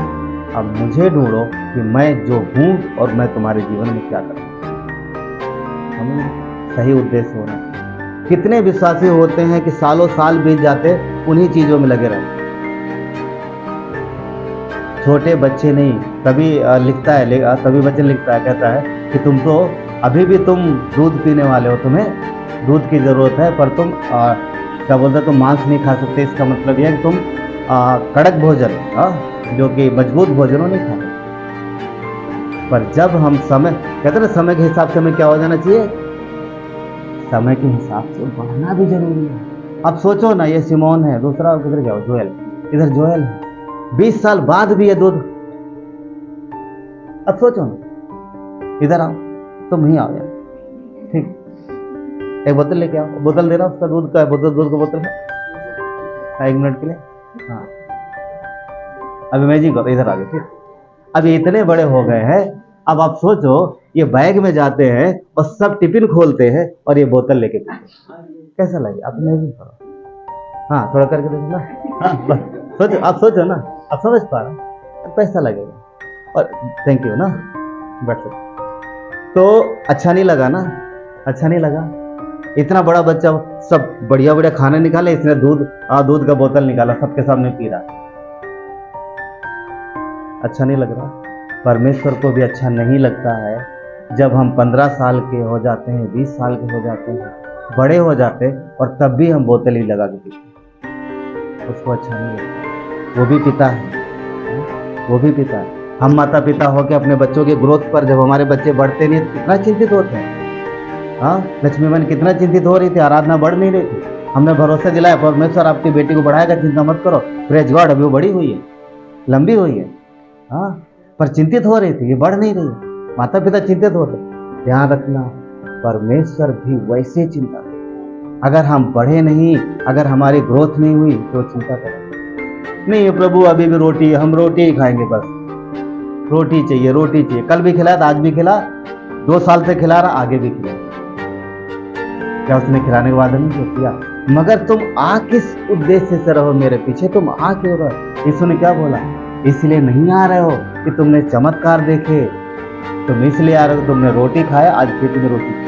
अब मुझे ढूंढो कि मैं जो हूं और मैं तुम्हारे जीवन में क्या करूं। हमें सही उद्देश्य होना। कितने विश्वासी होते हैं कि सालों साल बीत जाते उन्हीं चीजों में लगे रहते। छोटे बच्चे नहीं, तभी लिखता है, तभी वचन लिखता है, कहता है कि तुम तो अभी भी तुम दूध पीने वाले हो, तुम्हें दूध की जरूरत है, पर तुम क्या बोलते, तुम मांस नहीं खा सकते। इसका मतलब यह है कि तुम कड़क भोजन, जो कि मजबूत भोजन नहीं खाते। पर जब हम समय, कहते ना समय के हिसाब से हमें क्या हो जाना चाहिए, समय के हिसाब से बढ़ना भी जरूरी है। अब सोचो ना, ये सिमोन है, दूसरा किधर गया, जोएल, इधर जोएल है, 20 साल बाद भी ये दूध। अब सोचो ना, इधर आओ, तुम ही आओ यार, ठीक, एक बोतल लेके आओ, बोतल दे रहा उसका दूध का, बोतल दूध का बोतल है, 1 मिनट के लिए। हाँ अब इमेजिन करो, इधर आ गए, ठीक। अब ये इतने बड़े हो गए हैं, अब आप सोचो ये बैग में जाते हैं और सब टिफिन खोलते हैं और ये बोतल लेके कैसा लगे, आप इमेजिन करो। हाँ थोड़ा करके देखो ना, हाँ बस सोचो, आप सोचो ना, आप समझ पा रहे, कैसा लगेगा। और थैंक यू ना, बैठ सकते। तो अच्छा नहीं लगा ना, अच्छा नहीं लगा। इतना बड़ा बच्चा सब बढ़िया बढ़िया खाना निकाले, इसने दूध का बोतल निकाला, सबके सामने पी रहा, अच्छा नहीं लग रहा। परमेश्वर को भी अच्छा नहीं लगता है जब हम 15 साल के हो जाते हैं, 20 साल के हो जाते हैं, बड़े हो जाते हैं और तब भी हम बोतल ही लगा के पीते, उसको अच्छा नहीं लगता। वो भी पिता है, वो भी पिता है। हम माता पिता हो के अपने बच्चों के ग्रोथ पर, जब हमारे बच्चे बढ़ते नहीं तो कितना चिंतित होते हैं, हाँ, लक्ष्मीबन कितना चिंतित हो रही थी, आराधना बढ़ नहीं रही थी। हमने भरोसा दिलाया परमेश्वर आपकी बेटी को बढ़ाएगा, चिंता मत करो। प्रेज गॉड, अभी वो बड़ी हुई है, लंबी हुई है। हाँ, पर चिंतित हो रही थी, ये बढ़ नहीं रही है। माता पिता चिंतित होते, ध्यान रखना परमेश्वर भी वैसे चिंता करे। अगर हम बढ़े नहीं, अगर हमारी ग्रोथ नहीं हुई तो चिंता करें नहीं है प्रभु अभी भी रोटी, हम रोटी ही खाएंगे, बस रोटी चाहिए, रोटी चाहिए। कल भी खिलाया था, आज भी खिला, 2 साल से खिला रहा, आगे भी खिला। क्या उसने खिलाने के बाद नहीं किया? मगर तुम आ किस उद्देश्य से रहो मेरे पीछे, तुम आ क्यों रहो? यीशु ने क्या बोला? इसलिए नहीं आ रहे हो कि तुमने चमत्कार देखे, तुम इसलिए आ रहे हो तुमने रोटी खाया, आज फिर तुम्हें रोटी खाई।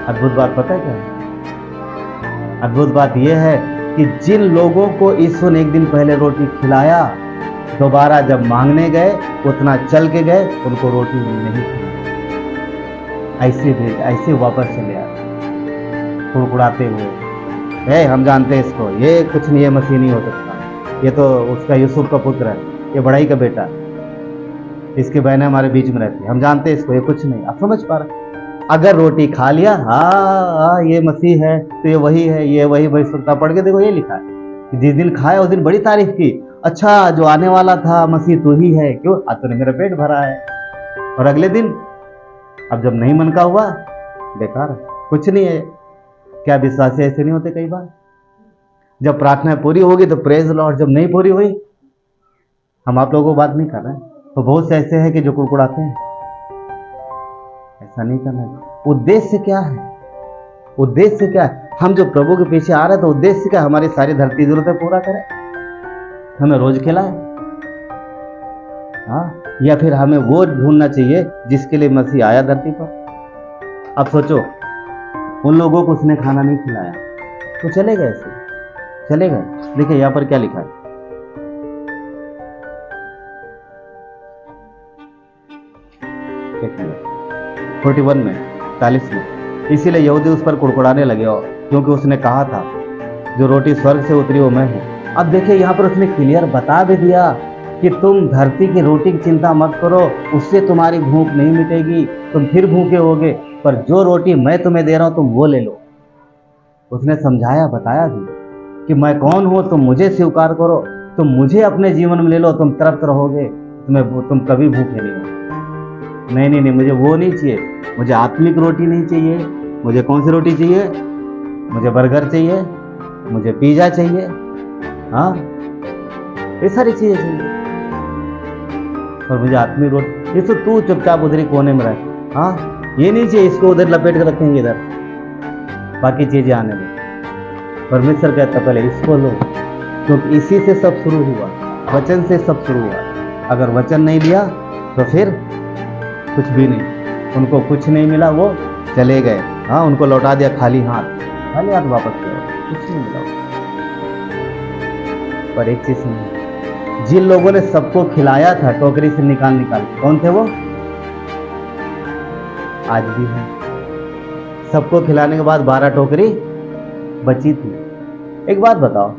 अद्भुत बात पता है क्या है? अद्भुत बात यह है कि जिन लोगों को यीशु ने एक दिन पहले रोटी खिलाया, दोबारा जब मांगने गए उतना चल के गए, उनको रोटी नहीं खिलाई, ऐसे वापस चले आए कुड़कुड़ाते हुए। हम जानते हैं इसको, ये कुछ नहीं है, मसीह नहीं हो सकता, ये तो उसका यूसुफ का पुत्र है, ये बड़ाई का बेटा, इसकी बहनें हमारे बीच में रहती है, हम जानते हैं इसको, ये कुछ नहीं। आप समझ पा रहे? अगर रोटी खा लिया, हाँ ये मसीह है तो ये वही है, ये वही भविष्यवक्ता, पढ़ के देखो ये लिखा है कि जिस दिन खाया उस दिन बड़ी तारीफ की, अच्छा जो आने वाला था मसीह तू ही है, क्यों आज तूने मेरा पेट भरा है। और अगले दिन अब जब नहीं मन का हुआ, बेकार, कुछ नहीं है। क्या विश्वासी ऐसे नहीं होते? कई बार जब प्रार्थना पूरी होगी तो प्रेज लॉर्ड, जब नहीं पूरी हुई, हम आप लोगों को बात नहीं कर रहे हैं, तो बहुत से ऐसे हैं कि जो कुड़कुड़ाते हैं। ऐसा नहीं करना है। उद्देश्य क्या है? उद्देश्य क्या है? हम जो प्रभु के पीछे आ रहे हैं तो उद्देश्य क्या? हमारी सारी धरती जरूरतें पूरा करें, हमें रोज खिलाए, हाँ, या फिर हमें वो ढूंढना चाहिए जिसके लिए मसीह आया धरती पर। अब सोचो, उन लोगों को उसने खाना नहीं खिलाया तो चले गए, ऐसे चले गए। देखिए यहां पर क्या लिखा है, एक मिनट, 41 में, 40 में, इसीलिए यहूदी उस पर कुड़कुड़ाने लगे, क्योंकि उसने कहा था जो रोटी स्वर्ग से उतरी वो मैं हूं। अब देखिए यहाँ पर उसने क्लियर बता भी दिया कि तुम धरती की रोटी की चिंता मत करो, उससे तुम्हारी भूख नहीं मिटेगी, तुम फिर भूखे होगे, पर जो रोटी मैं तुम्हें दे रहा हूं तुम वो ले लो। उसने समझाया, बताया भी कि मैं कौन हूं, तुम मुझे स्वीकार करो, तुम मुझे अपने जीवन में ले लो, तुम तृप्त रहोगे, तुम कभी भूखे नहीं हो। नहीं, मुझे वो नहीं चाहिए, मुझे आत्मिक रोटी नहीं चाहिए। मुझे कौन सी रोटी चाहिए? मुझे बर्गर चाहिए, मुझे पिज्जा चाहिए, हाँ, ये सारी चीजें चाहिए, और मुझे आत्मिक रोटी। ये तो तू चुपचाप उधर ही कोने में रहे, हाँ, ये नहीं चाहिए इसको उधर लपेट कर रखेंगे इधर, बाकी चीजें आने दो। परमेश्वर कहता पहले इसको लो, क्योंकि इसी से सब शुरू हुआ, वचन से सब शुरू हुआ। अगर वचन नहीं लिया तो फिर कुछ भी नहीं, उनको कुछ नहीं मिला, वो चले गए, हाँ, उनको लौटा दिया खाली हाथ वापस किया, कुछ नहीं मिला। पर एक चीज नहीं, जिन लोगों ने सबको खिलाया था टोकरी से निकाल, कौन थे वो? आज भी है। सबको खिलाने के बाद 12 टोकरी बची थी। एक बात बताओ,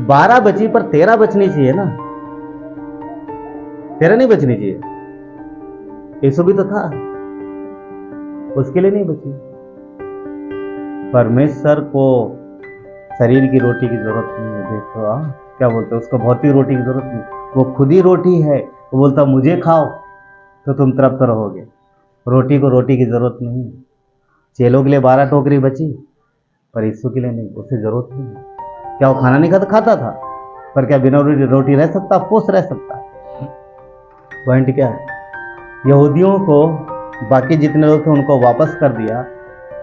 12 बची पर 13 बचनी चाहिए ना? 13 नहीं बचनी चाहिए? यीशु भी तो था, उसके लिए नहीं बची। परमेश्वर को शरीर की रोटी की जरूरत नहीं है। देखो क्या बोलते हैं, उसको भौतिक रोटी की जरूरत नहीं, वो खुद ही रोटी है। वो बोलता मुझे खाओ तो तुम तृप्त रहोगे, रोटी को रोटी की जरूरत नहीं है। चेलों के लिए 12 टोकरी बची, पर यीशु के लिए नहीं, उसे जरूरत नहीं है। क्या वो खाना नहीं खाता था? पर क्या बिना रोटी रह सकता? अफकोर्स रह सकता है। पॉइंट क्या है, यहूदियों को बाकी जितने लोग थे उनको वापस कर दिया,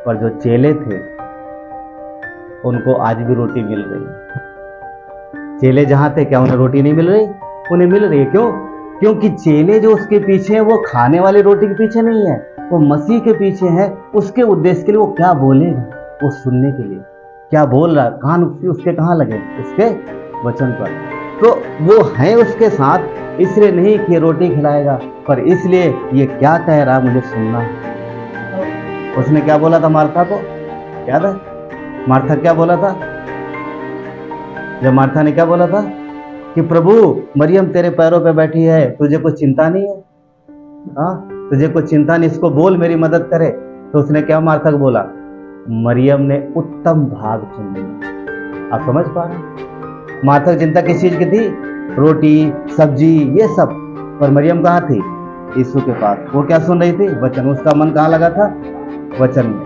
पर जो चेले थे उनको आज भी रोटी मिल रही है। चेले जहां थे, क्या उन्हें रोटी नहीं मिल रही? उन्हें मिल रही है। क्यों? क्योंकि चेले जो उसके पीछे हैं वो खाने वाली रोटी के पीछे नहीं है, वो मसीह के पीछे है। उसके उद्देश्य के लिए वो क्या बोलेगा, वो सुनने के लिए क्या बोल रहा, कान उसके कहाँ लगे? उसके वचन पर। तो वो है उसके साथ, इसलिए नहीं कि रोटी खिलाएगा, पर इसलिए ये क्या कह रहा मुझे सुनना है। उसने क्या बोला था मार्था को? याद है मार्था क्या बोला था? जब मार्था ने क्या बोला था कि प्रभु मरियम तेरे पैरों पे बैठी है, तुझे कुछ चिंता नहीं है? हाँ, तुझे कुछ चिंता नहीं, इसको बोल मेरी मदद करे। तो उसने क्या मार्था को बोला? मरियम ने उत्तम भाग चुन लिया। आप समझ पा रहे हैं? मार्था की चिंता किस चीज की थी? रोटी, सब्जी, ये सब। पर मरियम कहाँ थी? यीशु के पास। वो क्या सुन रही थी? वचन। उसका मन कहाँ लगा था? वचन में।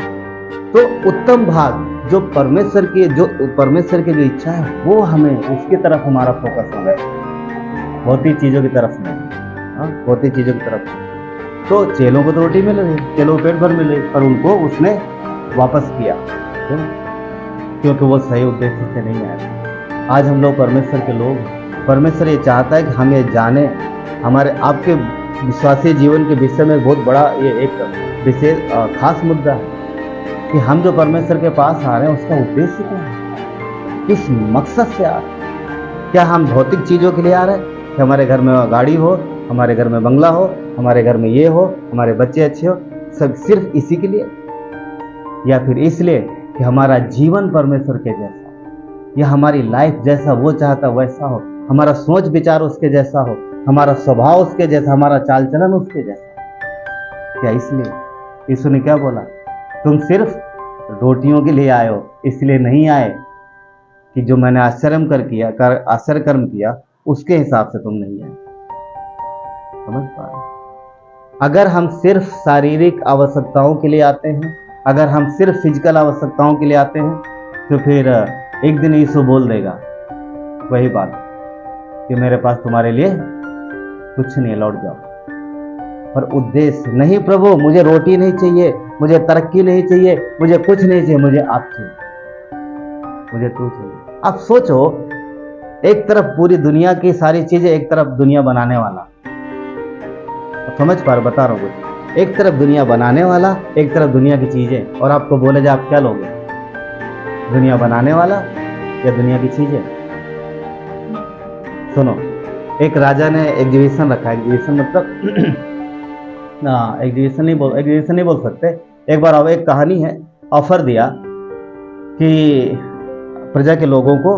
तो उत्तम भाग जो परमेश्वर की जो इच्छा है, वो हमें उसकी तरफ हमारा फोकस होना है, भौतिक चीजों की तरफ नहीं। भौतिक चीजों की तरफ। तो चेलों को तो रोटी मिल रही, चेलों को पेट भर मिल रही, पर उनको उसने वापस किया। क्यों? क्योंकि वो सही उद्देश्य से नहीं आए। आज हम लोग परमेश्वर के लोग, परमेश्वर ये चाहता है कि हम ये जाने, हमारे आपके विश्वासी जीवन के विषय में बहुत बड़ा ये एक विशेष खास मुद्दा है कि हम जो परमेश्वर के पास आ रहे हैं उसका उद्देश्य क्या है, किस मकसद से आ रहे हैं? क्या हम भौतिक चीजों के लिए आ रहे हैं कि हमारे घर में गाड़ी हो, हमारे घर में बंगला हो, हमारे घर में ये हो, हमारे बच्चे अच्छे हो, सब सिर्फ इसी के लिए? या फिर इसलिए कि हमारा जीवन परमेश्वर के जैसा, या हमारी लाइफ जैसा वो चाहता वैसा हो, हमारा सोच विचार उसके जैसा हो, हमारा स्वभाव उसके जैसा, हमारा चाल चलन उसके जैसा? क्या इसलिए? यीशु ने क्या बोला? तुम सिर्फ रोटियों के लिए आए हो, इसलिए नहीं आए कि जो मैंने आश्चर्य कर्म किया उसके हिसाब से तुम नहीं आए। समझ पा रहे? अगर हम सिर्फ शारीरिक आवश्यकताओं के लिए आते हैं, अगर हम सिर्फ फिजिकल आवश्यकताओं के लिए आते हैं, तो फिर एक दिन यीशु बोल देगा वही बात कि मेरे पास तुम्हारे लिए कुछ नहीं, लौट जाओ। पर उद्देश्य नहीं, प्रभु मुझे रोटी नहीं चाहिए, मुझे तरक्की नहीं चाहिए, मुझे कुछ नहीं चाहिए, मुझे आप चाहिए, मुझे तू चाहिए। आप सोचो, एक तरफ पूरी दुनिया की सारी चीजें, एक तरफ दुनिया बनाने वाला। समझ पा रहे? बता रहा हूँ कुछ। एक तरफ दुनिया बनाने वाला, एक तरफ दुनिया की चीजें, और आपको बोले जाए आप क्या लोगे? दुनिया बनाने वाला या दुनिया की चीजें? सुनो, एक राजा ने एग्जीबिशन रखा। एग्जीबिशन मतलब एग्जीबिशन नहीं बोल सकते। एक बार एक कहानी है, ऑफर दिया कि प्रजा के लोगों को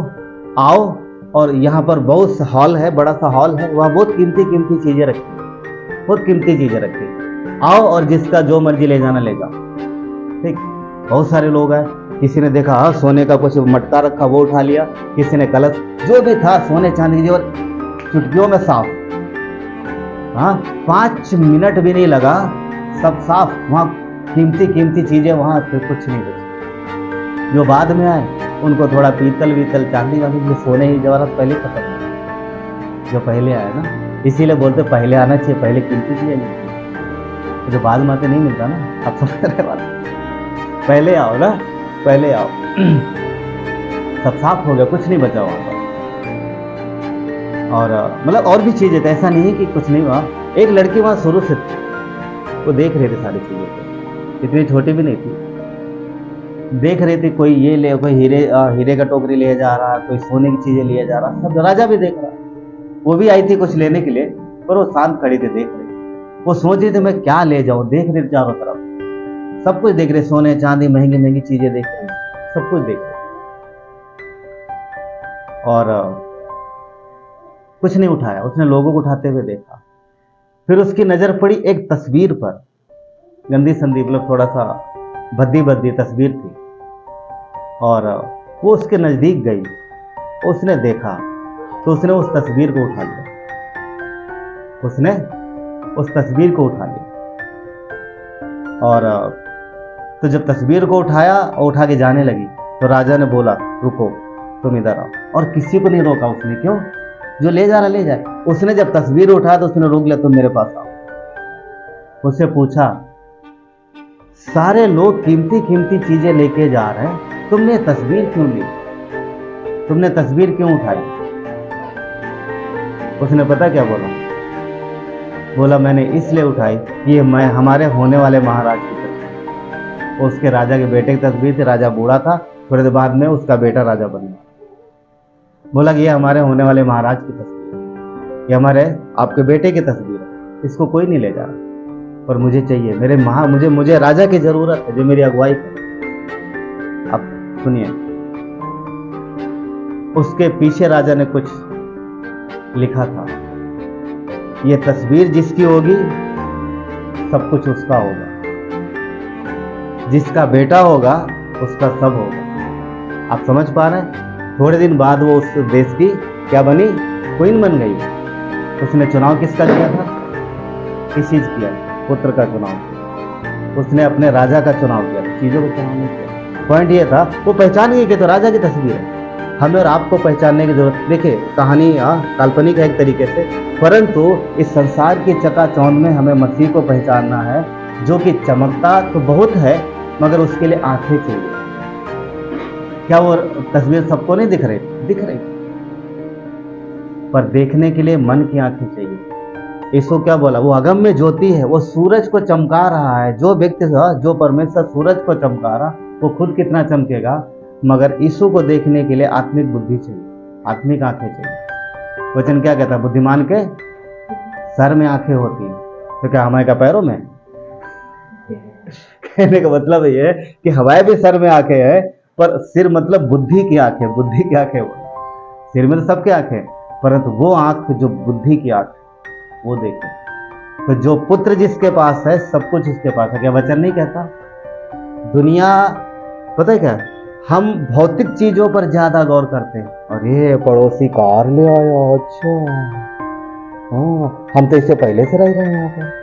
आओ, और यहाँ पर बहुत सा हॉल है, बड़ा सा हॉल है, वहाँ बहुत कीमती चीजें रखी, बहुत कीमती चीजें रखी, आओ और जिसका जो मर्जी ले जाना ले जाओ। ठीक, बहुत सारे लोग हैं। किसी ने देखा हाँ सोने का कुछ मटका रखा, वो उठा लिया। किसी ने कलश, जो भी था सोने चांदी की, और चुटकियों में साफ। हाँ, 5 मिनट भी नहीं लगा, सब साफ। वहाँ कीमती चीजें, वहाँ फिर कुछ नहीं बची। जो बाद में आए उनको थोड़ा पीतल चांदी वाली, सोने की जवाहरात पहले खत्म हो। जो पहले आए ना, इसीलिए बोलते पहले आना चाहिए, पहले कीमती चीजें नहीं। जो बाद में आते नहीं मिलता ना, आप समझ रहे बात? पहले आओ ना, पहले आओ। सब साफ हो गया, कुछ नहीं बचा वहाँ पर। और मतलब और भी चीजें, ऐसा नहीं है कि कुछ नहीं हुआ। एक लड़की वहाँ शुरू से थी, वो देख रही थी सारी चीजें को, इतनी छोटी भी नहीं थी, देख रही थी। कोई ये ले, कोई हीरे का टोकरी ले जा रहा, कोई सोने की चीजें लिए जा रहा, सब राजा भी देख रहा। वो भी आई थी कुछ लेने के लिए, पर वो शांत खड़ी थी, देख रही। वो सोच रही थी मैं क्या ले जाऊं, देख रही थी चारों तरफ, सब कुछ देख रहे, सोने चांदी महंगी चीजें देख रही, सब कुछ देख रहे, और कुछ नहीं उठाया। उसने लोगों को उठाते हुए देखा। फिर उसकी नजर पड़ी एक तस्वीर पर, गंदी संदी, मतलब थोड़ा सा भद्दी तस्वीर थी, और वो उसके नजदीक गई। उसने देखा तो उसने उस तस्वीर को उठा लिया, उसने उस तस्वीर को उठा लिया। और तो जब तस्वीर को उठाया और उठा के जाने लगी, तो राजा ने बोला रुको, तुम इधर आओ। और किसी को नहीं रोका उसने। क्यों? जो ले जा रहा ले जाए। उसने जब तस्वीर उठाया तो उसने रोक लिया, तुम मेरे पास आओ। उससे पूछा, सारे लोग कीमती चीजें लेके जा रहे हैं, तुमने तस्वीर क्यों ली? तुमने तस्वीर क्यों उठाई? उसने पता क्या बोला, मैंने इसलिए उठाई, ये मैं हमारे होने वाले महाराज की तस्वीर। उसके राजा के बेटे की तस्वीर थी। राजा बूढ़ा था, थोड़े देर बाद में उसका बेटा राजा बन गया। बोला कि ये हमारे होने वाले महाराज की तस्वीर, ये हमारे आपके बेटे की तस्वीर है, इसको कोई नहीं ले जा रहा, पर मुझे चाहिए, मुझे राजा की जरूरत है जो मेरी अगुवाई करे। अब सुनिए, उसके पीछे राजा ने कुछ लिखा था, ये तस्वीर जिसकी होगी सब कुछ उसका होगा। जिसका बेटा होगा उसका सब होगा। आप समझ पा रहे हैं? थोड़े दिन बाद वो उस देश की क्या बनी? क्वीन बन गई। उसने चुनाव किसका किया था? किस चीज किया? पुत्र का चुनाव किया। उसने अपने राजा का चुनाव किया, चीजों का चुनाव नहीं किया। पॉइंट ये था, वो पहचान गई कि तो राजा की तस्वीर है। हमें और आपको पहचानने की जरूरत, देखिए कहानी काल्पनिक है एक तरीके से, परंतु इस संसार की चकाचौंध में हमें मसीह को पहचानना है, जो कि चमकता तो बहुत है मगर उसके लिए आंखें चाहिए। क्या वो तस्वीर सबको नहीं दिख रही? दिख रही, पर देखने के लिए मन की आंखें चाहिए। यीशु क्या बोला? वो अगम्य ज्योति है, वो सूरज को चमका रहा है। जो व्यक्ति जो परमेश्वर सूरज को चमका रहा, वो खुद कितना चमकेगा। मगर यीशु को देखने के लिए आत्मिक बुद्धि चाहिए, आत्मिक आंखें चाहिए। वचन क्या कहता है? बुद्धिमान के सर में आंखें होती है, तो क्या हमारे का पैरों में? कहने का मतलब ये है कि हमारे भी सर में आंखें हैं, पर सिर मतलब बुद्धि की आंखें, बुद्धि की आंखें। वो सिर में तो सबके आंखें, परंतु वो आंख जो बुद्धि की आंख, वो देखे। तो जो पुत्र जिसके पास है, सब कुछ उसके पास है। क्या वचन नहीं कहता? दुनिया, पता है क्या, हम भौतिक चीजों पर ज्यादा गौर करते हैं। अरे पड़ोसी कार ले आया, अच्छा हम तो इससे पहले से रह रहे हैं यहाँ पर।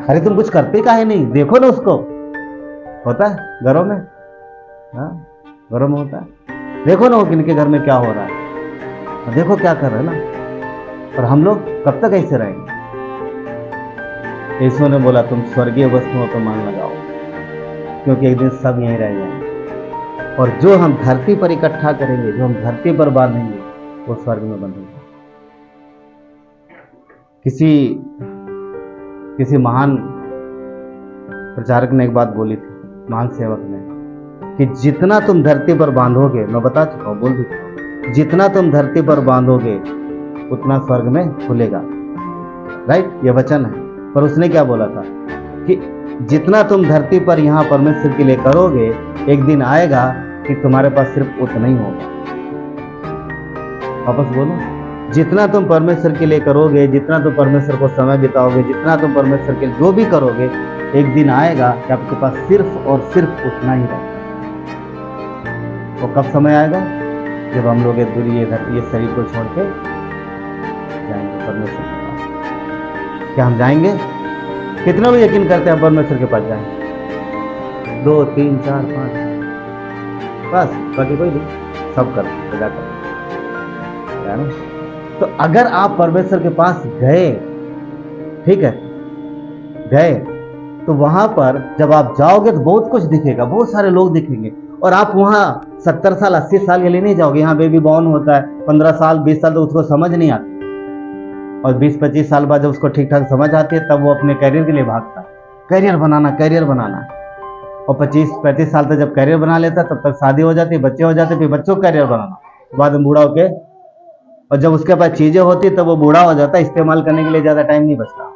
अरे तुम कुछ करते काहे नहीं? देखो ना उसको। होता है घरों में, घरों में होता है। देखो ना वो किनके घर में क्या हो रहा है, देखो क्या कर रहे हैं ना। और हम लोग कब तक ऐसे रहेंगे? यीशु ने बोला तुम स्वर्गीय वस्तुओं पर मन लगाओ, क्योंकि एक दिन सब यहीं रह जाएंगे। और जो हम धरती पर इकट्ठा करेंगे, जो हम धरती पर बांधेंगे, वो स्वर्ग में बंधेगा। किसी महान प्रचारक ने एक बात बोली थी, महान सेवक ने, कि जितना तुम धरती पर बांधोगे, मैं बता चुका हूं, बोल भी चुका हूं, जितना तुम धरती पर बांधोगे उतना स्वर्ग में खुलेगा। राइट, ये वचन है। पर उसने क्या बोला था कि जितना तुम धरती पर यहां परमेश्वर के लिए करोगे, एक दिन आएगा कि तुम्हारे पास सिर्फ उतना ही होगा। वापस बोलो, जितना तुम परमेश्वर के लिए करोगे, जितना तुम परमेश्वर को समय बिताओगे, जितना तुम परमेश्वर के लिए जो भी करोगे, एक दिन आएगा कि आपके पास सिर्फ और सिर्फ उतना ही रहेगा। तो कब समय आएगा? जब हम लोग ये शरीर को छोड़ के जाएंगे परमेश्वर के पास। क्या हम जाएंगे? कितना भी यकीन करते हैं परमेश्वर के पास जाएंगे? 2, 3, 4, 5 बस, बाकी कोई नहीं, सब कर ना। तो अगर आप परमेश्वर के पास गए, ठीक है, गए, तो वहां पर जब आप जाओगे तो बहुत कुछ दिखेगा, बहुत सारे लोग दिखेंगे। और आप वहां 70 साल 80 साल के लिए नहीं जाओगे। यहाँ बेबी बॉर्न होता है 15 साल 20 साल, तो उसको समझ नहीं आती। और 20-25 साल बाद जब उसको ठीक ठाक समझ आती है, तब वो अपने कैरियर के लिए भागता है, कैरियर बनाना। और 25-35 साल तक जब कैरियर बना लेता है, तब तक शादी हो जाती है, बच्चे हो जाते, फिर बच्चों को कैरियर बनाना, बाद में बूढ़ा होके, और जब उसके पास चीजें होती तब वो बूढ़ा हो जाता है। इस्तेमाल करने के लिए ज्यादा टाइम नहीं बचता,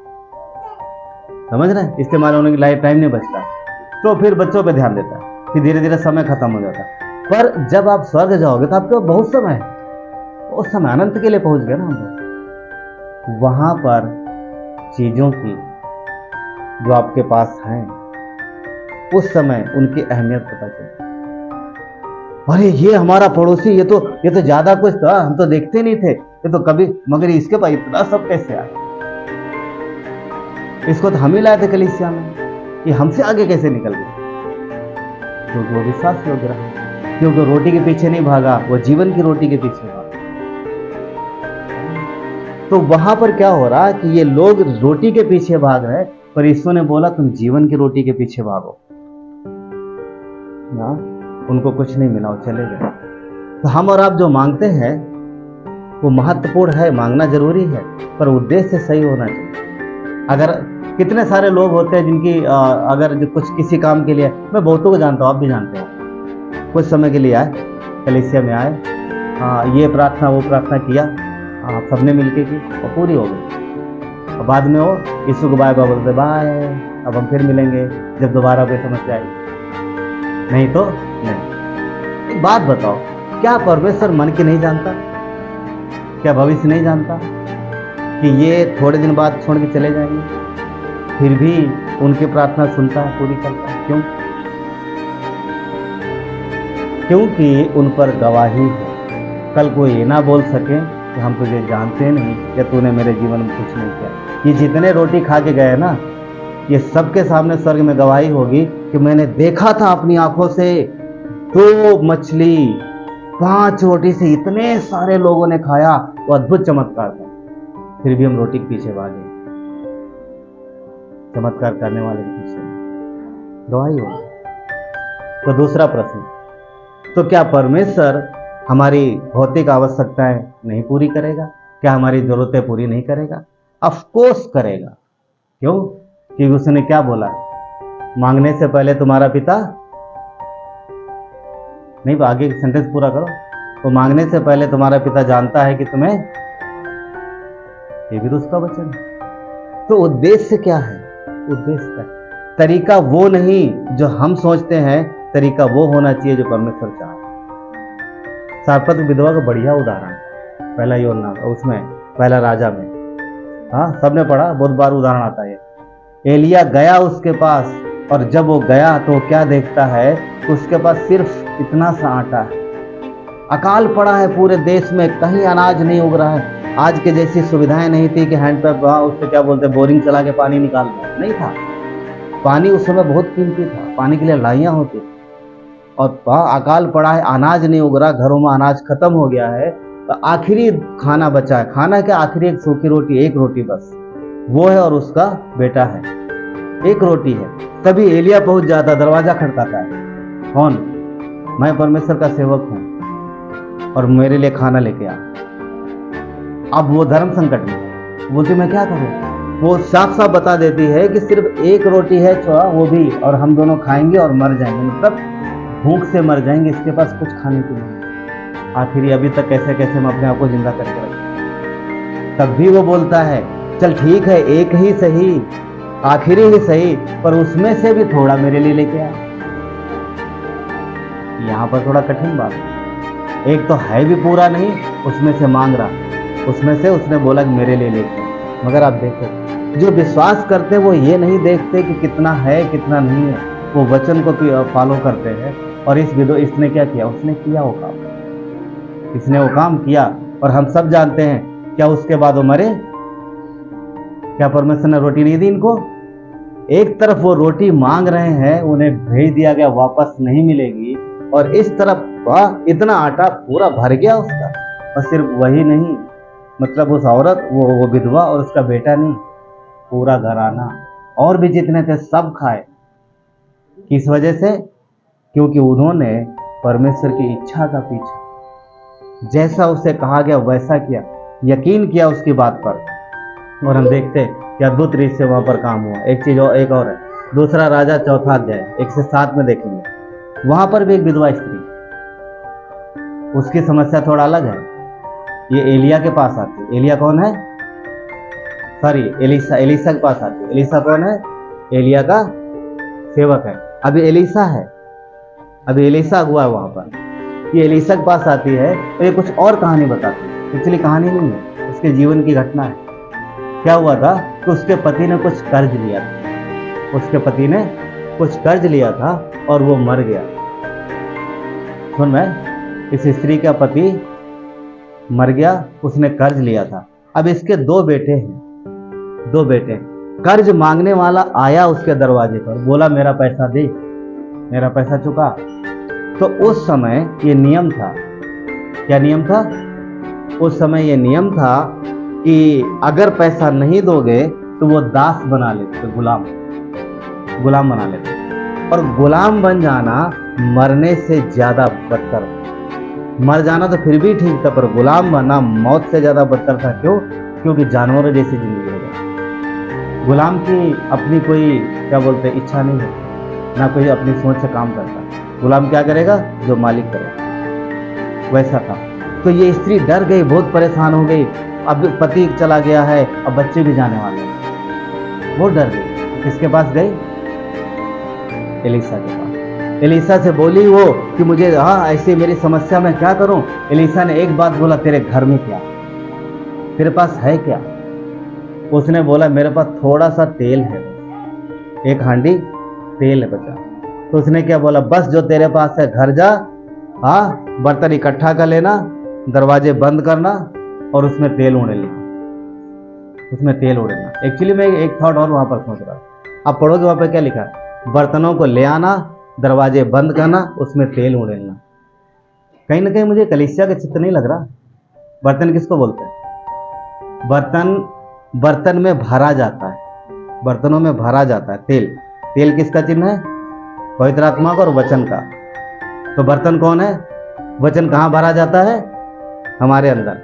समझ रहे हैं? इस्तेमाल होने के लिए टाइम नहीं बचता, तो फिर बच्चों पे ध्यान देता है, फिर धीरे धीरे समय खत्म हो जाता है। पर जब आप स्वर्ग जाओगे तो आपके बहुत समय है, उस समय अनंत के लिए पहुंच गए ना हम लोग। वहां पर चीजों की जो आपके पास है, उस समय उनकी अहमियत पता चलती। अरे ये हमारा पड़ोसी, ये तो ज्यादा कुछ था, हम तो देखते नहीं थे, ये तो कभी, मगर इसके पास इतना सब कैसे आया? इसको तो हम ही लाए थे कलीसिया में, ये हमसे आगे कैसे निकल गया? क्योंकि वो विश्वास योग्य रहा, क्योंकि रोटी के पीछे नहीं भागा, वो जीवन की रोटी के पीछे भागा। तो वहां पर क्या हो रहा कि ये लोग रोटी के पीछे भाग रहे, पर यीशु ने बोला तुम जीवन की रोटी के पीछे भागो ना। उनको कुछ नहीं मिला, वो चले गए। तो हम और आप जो मांगते हैं वो महत्वपूर्ण है, मांगना जरूरी है, पर उद्देश्य सही होना चाहिए। अगर कितने सारे लोग होते हैं जिनकी अगर जो कुछ किसी काम के लिए, मैं बहुतों को जानता हूँ, आप भी जानते हो, कुछ समय के लिए आए, कलीसिया में आए, ये प्रार्थना वो प्रार्थना किया, सबने मिलके की और पूरी हो गई। और बाद में वो यीशु को बाय बाय बोलते, बाय अब हम फिर मिलेंगे जब दोबारा कोई समस्या आएगी। नहीं तो नहीं। एक बात बताओ, क्या परमेश्वर मन की नहीं जानता? क्या भविष्य नहीं जानता कि ये थोड़े दिन बाद छोड़ के चले जाएंगे? फिर भी उनकी प्रार्थना सुनता है, पूरी करता है। क्यों? क्योंकि उन पर गवाही है। कल कोई ये ना बोल सके कि हम तुझे जानते नहीं या तूने मेरे जीवन में कुछ नहीं किया। ये जितने रोटी खा के गए ना, ये सबके सामने स्वर्ग में गवाही होगी कि मैंने देखा था अपनी आंखों से 2 मछली 5 रोटी से इतने सारे लोगों ने खाया। वो अद्भुत चमत्कार था, फिर भी हम रोटी के पीछे भागे। चमत्कार करने वाले के पीछे गवाही होगी। तो दूसरा प्रश्न, तो क्या परमेश्वर हमारी भौतिक आवश्यकताएं नहीं पूरी करेगा? क्या हमारी जरूरतें पूरी नहीं करेगा? ऑफ कोर्स करेगा। क्यों? क्योंकि उसने क्या बोला, मांगने से पहले तुम्हारा पिता नहीं, आगे सेंटेंस पूरा करो। तो मांगने से पहले तुम्हारा पिता जानता है कि तुम्हें, ये भी तो उसका वचन है। तो उद्देश्य क्या है? उद्देश्य क्या? तरीका वो नहीं जो हम सोचते हैं, तरीका वो होना चाहिए जो परमेश्वर चाहता है। सारपत विधवा का बढ़िया उदाहरण, पहला योना उसमें, पहला राजा में, हाँ सबने पढ़ा, बहुत बार उदाहरण आता है। एलिया गया उसके पास, और जब वो गया तो क्या देखता है, उसके पास सिर्फ इतना सा आटा है। अकाल पड़ा है पूरे देश में, कहीं अनाज नहीं उग रहा है। आज के जैसी सुविधाएं नहीं थी कि हैंड पंप, उससे क्या बोलते, बोरिंग चला के पानी निकाल रहा नहीं था। पानी उस समय बहुत कीमती था, पानी के लिए लड़ाइयाँ होती थी। और अकाल पड़ा है, अनाज नहीं उग रहा, घरों में अनाज खत्म हो गया है। तो आखिरी खाना बचा है, खाना क्या, आखिरी एक सूखी रोटी, एक रोटी बस वो है, और उसका बेटा है, एक रोटी है। तभी एलिया पहुंच जाता, दरवाजा खटकाता है, कौन? मैं परमेश्वर का सेवक हूं और मेरे लिए खाना लेके आ। अब वो धर्म संकट में बोलती मैं क्या करूं? वो साफ साफ बता देती है कि सिर्फ एक रोटी है, वो भी, और हम दोनों खाएंगे और मर जाएंगे, मतलब भूख से मर जाएंगे, इसके पास कुछ खाने के लिए। आखिर अभी तक कैसे कैसे हम अपने आप को जिंदा करके रखें। तब भी वो बोलता है चल ठीक है, एक ही सही, आखिरी ही सही, पर उसमें से भी थोड़ा मेरे लिए लेके आ। यहाँ पर थोड़ा कठिन बात है। एक तो है भी पूरा नहीं, उसमें से मांग रहा, उसमें से उसने बोला कि मेरे लिए लेके आ। मगर आप देखो, जो विश्वास करते वो ये नहीं देखते कि कितना है कितना नहीं है, वो वचन को फॉलो करते हैं। और इसने क्या किया? उसने किया वो काम, इसने वो काम किया, और हम सब जानते हैं क्या उसके बाद वो मरे। क्या परमेश्वर ने रोटी नहीं दी इनको? एक तरफ वो रोटी मांग रहे हैं, उन्हें भेज दिया गया, वापस नहीं मिलेगी, और इस तरफ इतना आटा पूरा भर गया उसका। और सिर्फ वही नहीं, मतलब उस औरत, वो विधवा और उसका बेटा नहीं, पूरा घराना और भी जितने थे सब खाए। किस वजह से? क्योंकि उन्होंने परमेश्वर की इच्छा का पीछा, जैसा उसे कहा गया वैसा किया, यकीन किया उसकी बात पर। और हम देखते कि अद्भुत रीत से वहां पर काम हुआ। एक चीज और, एक और है, दूसरा राजा 4 अध्याय 1 से 7 में देखेंगे। वहां पर भी एक विधवा स्त्री, उसकी समस्या थोड़ा अलग है। ये एलिया के पास आती है। एलिया कौन है? सॉरी, एलिसा के पास आती है। एलिसा कौन है? एलिया का सेवक है। अभी एलिसा है, अभी एलिसा हुआ है वहां पर। ये एलिसा के पास आती है तो ये कुछ और कहानी बताती है। एक्चुअली कहानी नहीं है, उसके जीवन की घटना है। क्या हुआ था कि उसके पति ने कुछ कर्ज लिया था, उसके पति ने कुछ कर्ज लिया था और वो मर गया। सुन में, इस स्त्री का पति मर गया, उसने कर्ज लिया था। अब इसके 2 बेटे हैं, 2 बेटे। कर्ज मांगने वाला आया उसके दरवाजे पर, बोला मेरा पैसा दे, मेरा पैसा चुका। तो उस समय ये नियम था, क्या नियम था? उस समय ये नियम था कि अगर पैसा नहीं दोगे तो वो दास बना लेते, गुलाम बना लेते। और गुलाम बन जाना मरने से ज्यादा बदतर। मर जाना तो फिर भी ठीक था, पर गुलाम बनना मौत से ज्यादा बदतर था। क्यों? क्योंकि जानवरों जैसी जिंदगी हो जाती। गुलाम की अपनी कोई क्या बोलते इच्छा नहीं है, ना कोई अपनी सोच से काम करता। गुलाम क्या करेगा? जो मालिक करेगा, वैसा था। तो ये स्त्री डर गई, बहुत परेशान हो गई। अब पति चला गया है, अब बच्चे भी जाने वाले हैं, बहुत डर गई। किसके पास गई? एलिसा के पास। एलिसा से बोली वो कि मुझे ऐसी मेरी समस्या में क्या करूं? एलिसा ने एक बात बोला, तेरे घर में क्या, तेरे पास है क्या? उसने बोला मेरे पास थोड़ा सा तेल है। एक हांडी तेल बचा। तो उसने क्या बोला, बस जो तेरे पास है घर जा, हाँ बर्तन इकट्ठा कर लेना, दरवाजे बंद करना और उसमें तेल उड़े लेना, उसमें तेल उड़ेना। एक्चुअली मैं एक थॉट और वहां पर सोच रहा था, आप पढ़ोगे वहां पर क्या लिखा है, बर्तनों को ले आना, दरवाजे बंद करना, उसमें तेल उड़ेलना। कहीं ना कहीं मुझे कलीसिया का चित्र नहीं लग रहा। बर्तन किसको बोलते हैं? बर्तन में भरा जाता है, बर्तनों में भरा जाता है तेल। तेल किसका चिन्ह है? पवित्र आत्मा का और वचन का। तो बर्तन कौन है? वचन कहाँ भरा जाता है? हमारे अंदर,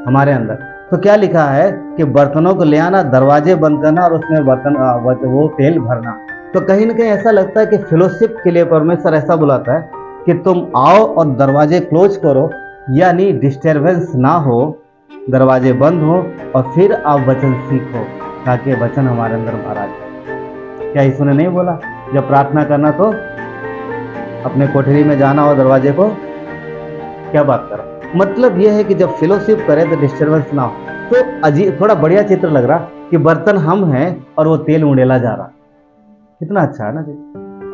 हमारे अंदर। तो क्या लिखा है कि बर्तनों को ले आना, दरवाजे बंद करना और उसमें वो तेल भरना। तो कहीं ना कहीं ऐसा लगता है कि फेलोशिप के लिए परमेश्वर ऐसा बुलाता है कि तुम आओ और दरवाजे क्लोज करो, यानी डिस्टर्बेंस ना हो, दरवाजे बंद हो और फिर आप वचन सीखो ताकि वचन हमारे अंदर भरा जाए। क्या यीशु ने नहीं बोला जब प्रार्थना करना तो अपने कोठरी में जाना और दरवाजे को क्या बात करा? मतलब यह है कि जब फेलोशिप करें तो डिस्टर्बेंस ना हो। तो अजीब, थोड़ा बढ़िया चित्र लग रहा कि बर्तन हम हैं और वो तेल उड़ेला जा रहा। कितना अच्छा है ना जी।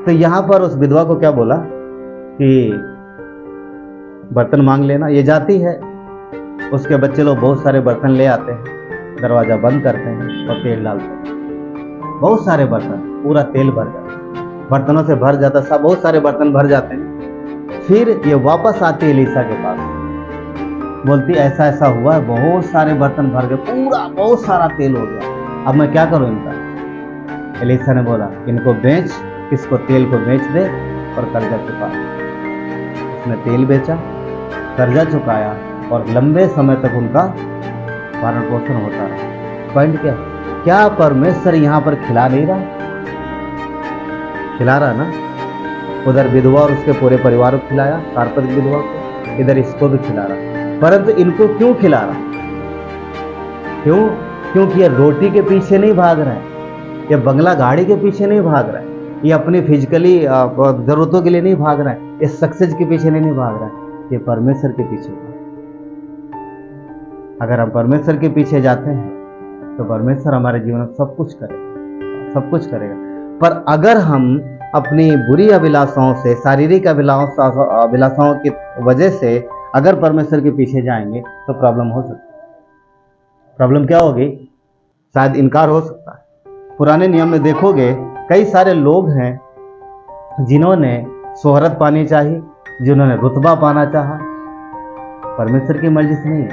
तो यहां पर उस विधवा को क्या बोला कि बर्तन मांग लेना। ये जाती है, उसके बच्चे लोग बहुत सारे बर्तन ले आते हैं, दरवाजा बंद करते हैं और तेल डालते हैं। बहुत सारे बर्तन, पूरा तेल भर जाता है, बर्तनों से भर जाता, सब बहुत सारे बर्तन भर जाते हैं। फिर ये वापस आती है एलीसा के पास, बोलती ऐसा ऐसा हुआ है, बहुत सारे बर्तन भर गए, पूरा बहुत सारा तेल हो गया, अब मैं क्या करूं इनका? एलीसा ने बोला इनको बेच, इसको तेल को बेच दे और कर्जा चुका। उसने तेल बेचा, कर्जा चुकाया और लंबे समय तक उनका भरण पोषण होता रहा। पॉइंट क्या? क्या परमेश्वर यहाँ पर खिला नहीं रहा? खिला रहा ना। उधर विधवा और उसके पूरे परिवार को खिलाया, कार्पतिक विधवा को, इधर इसको भी खिला रहा। परंतु इनको क्यों खिला रहा? क्यों? क्योंकि ये रोटी के पीछे नहीं भाग रहा है, ये बंगला गाड़ी के पीछे नहीं भाग रहा है, ये अपनी फिजिकली जरूरतों के लिए नहीं भाग रहा है, ये सक्सेस के पीछे नहीं भाग रहा है, ये परमेश्वर के पीछे। अगर हम परमेश्वर के पीछे जाते हैं तो परमेश्वर हमारे जीवन में सब कुछ करेगा, सब कुछ करेगा। पर अगर हम अपनी बुरी अभिलाषाओं से, शारीरिक अभिलाषाओं की वजह से अगर परमेश्वर के पीछे जाएंगे तो प्रॉब्लम हो सकती है। प्रॉब्लम क्या होगी? शायद इनकार हो सकता है। पुराने नियम में देखोगे कई सारे लोग हैं जिन्होंने शोहरत पानी चाहिए, जिन्होंने रुतबा पाना चाहा, परमेश्वर की मर्जी से नहीं,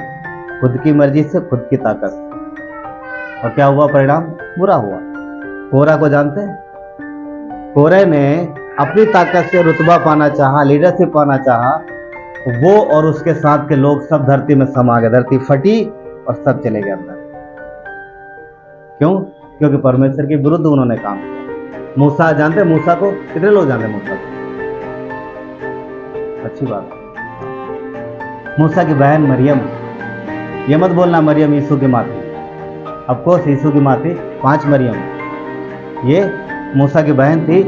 खुद की मर्जी से, खुद की ताकत से। और क्या हुआ? परिणाम बुरा हुआ। कोरा को जानते हैं? कोरे ने अपनी ताकत से रुतबा पाना चाहा, लीडरशिप पाना चाहा, वो और उसके साथ के लोग सब धरती में समा गए, धरती फटी और सब चले गए अंदर। क्यों? क्योंकि परमेश्वर के विरुद्ध उन्होंने काम किया। मूसा जानते हैं मूसा को? कितने लोग जानते हैं मूसा को? अच्छी बात है। मूसा की बहन मरियम, ये मत बोलना मरियम यीशु की माँ थी, ऑफकोर्स यीशु की माँ थी, 5 मरियम, ये मूसा की बहन थी।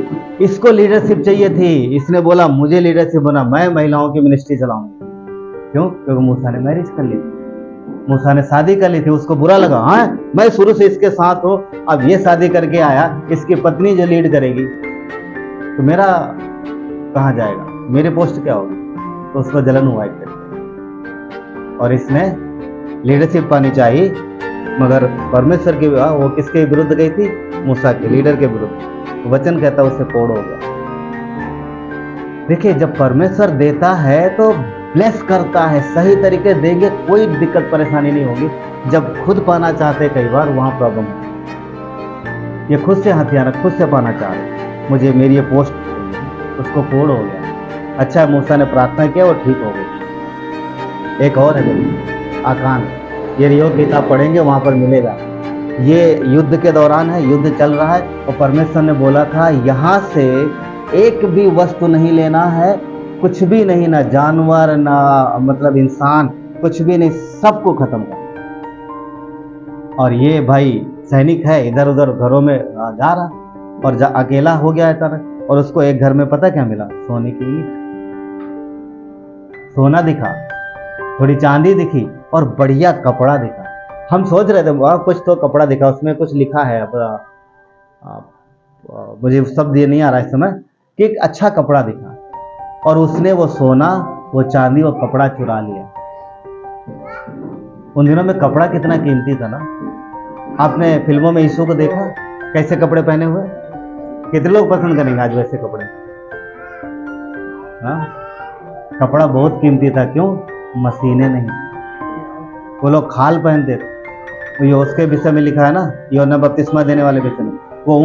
इसको लीडरशिप चाहिए थी, इसने बोला मुझे लीडरशिप बना, मैं महिलाओं की मिनिस्ट्री चलाऊंगी। क्यों? क्योंकि मूसा ने मैरिज कर ली थी, मूसा ने शादी कर ली थी। उसको बुरा लगा, हाँ मैं शुरू से इसके साथ हूं, अब ये शादी करके आया, इसकी पत्नी जो लीड करेगी तो मेरा कहाँ जाएगा, मेरी पोस्ट क्या होगी? तो उसको जलन हुआ एक तरीके। और इसने लीडरशिप पानी चाहिए, मगर परमेश्वर की वो किसके विरुद्ध गई थी? मूसा के, लीडर के विरुद्ध। वचन कहता उसे कोड़ हो गया। देखिए, जब परमेश्वर देता है तो ब्लेस करता है, सही तरीके देंगे, कोई दिक्कत परेशानी नहीं होगी। जब खुद पाना चाहते कई बार वहां प्रॉब्लम होती। ये खुद से हथियार, खुद से पाना चाह रहे, मुझे मेरी ये पोस्ट, उसको कोड़ हो गया। अच्छा, मूसा ने प्रार्थना किया, वो ठीक हो गई। एक और है आकान, ये योग किताब पढ़ेंगे वहां पर मिलेगा। ये युद्ध के दौरान है, युद्ध चल रहा है और परमेश्वर ने बोला था यहाँ से एक भी वस्तु नहीं लेना है, कुछ भी नहीं, ना जानवर ना मतलब इंसान, कुछ भी नहीं, सबको खत्म कर। और ये भाई सैनिक है, इधर उधर घरों में जा रहा और अकेला हो गया है तरह। और उसको एक घर में पता क्या मिला? सोने की ईंट, सोना दिखा, थोड़ी चांदी दिखी और बढ़िया कपड़ा दिखा। हम सोच रहे थे वहां कुछ तो कपड़ा दिखा, उसमें कुछ लिखा है, मुझे शब्द ये नहीं आ रहा इस समय, कि एक अच्छा कपड़ा दिखा और उसने वो सोना, वो चांदी, वो कपड़ा चुरा लिया। उन दिनों में कपड़ा कितना कीमती था ना। आपने फिल्मों में यीशु को देखा कैसे कपड़े पहने हुए? कितने लोग पसंद करेंगे आज वैसे कपड़े? हाँ, कपड़ा बहुत कीमती था। क्यों? मशीनें नहीं, वो लोग खाल पहनते थे। ये उसके विषय में लिखा है ना, यूहन्ना बपतिस्मा देने वाले विषय में, वो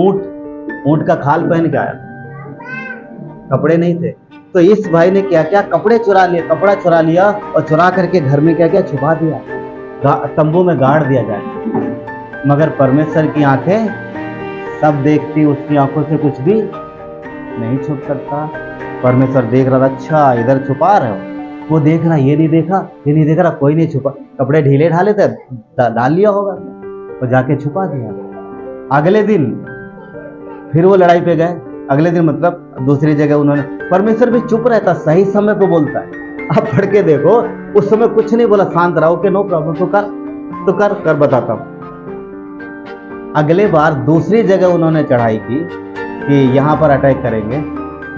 ऊंट का खाल पहन के आया था, कपड़े नहीं थे। तो इस भाई ने क्या किया? कपड़े चुरा लिए, कपड़ा चुरा लिया और चुरा करके घर में क्या किया? छुपा दिया, तंबू में गाड़ दिया जाए। मगर परमेश्वर की आंखें सब देखती, उसकी आंखों से कुछ भी नहीं छुप सकता। परमेश्वर देख रहा था, अच्छा इधर छुपा रहे हो, वो देख रहा, ये नहीं देखा, ये नहीं देख रहा, कोई नहीं छुपा। कपड़े ढीले ढाले थे, डाल लिया होगा और जाके छुपा दिया। अगले दिन फिर वो लड़ाई पे गए। अगले दिन मतलब दूसरी जगह उन्होंने, परमेश्वर भी चुप रहता, सही समय पे बोलता है। आप पढ़ के देखो, उस समय कुछ नहीं बोला, शांत रहो कि नो प्रॉब्लम, तो कर बताता हूं। अगले बार दूसरी जगह उन्होंने चढ़ाई की कि यहां पर अटैक करेंगे,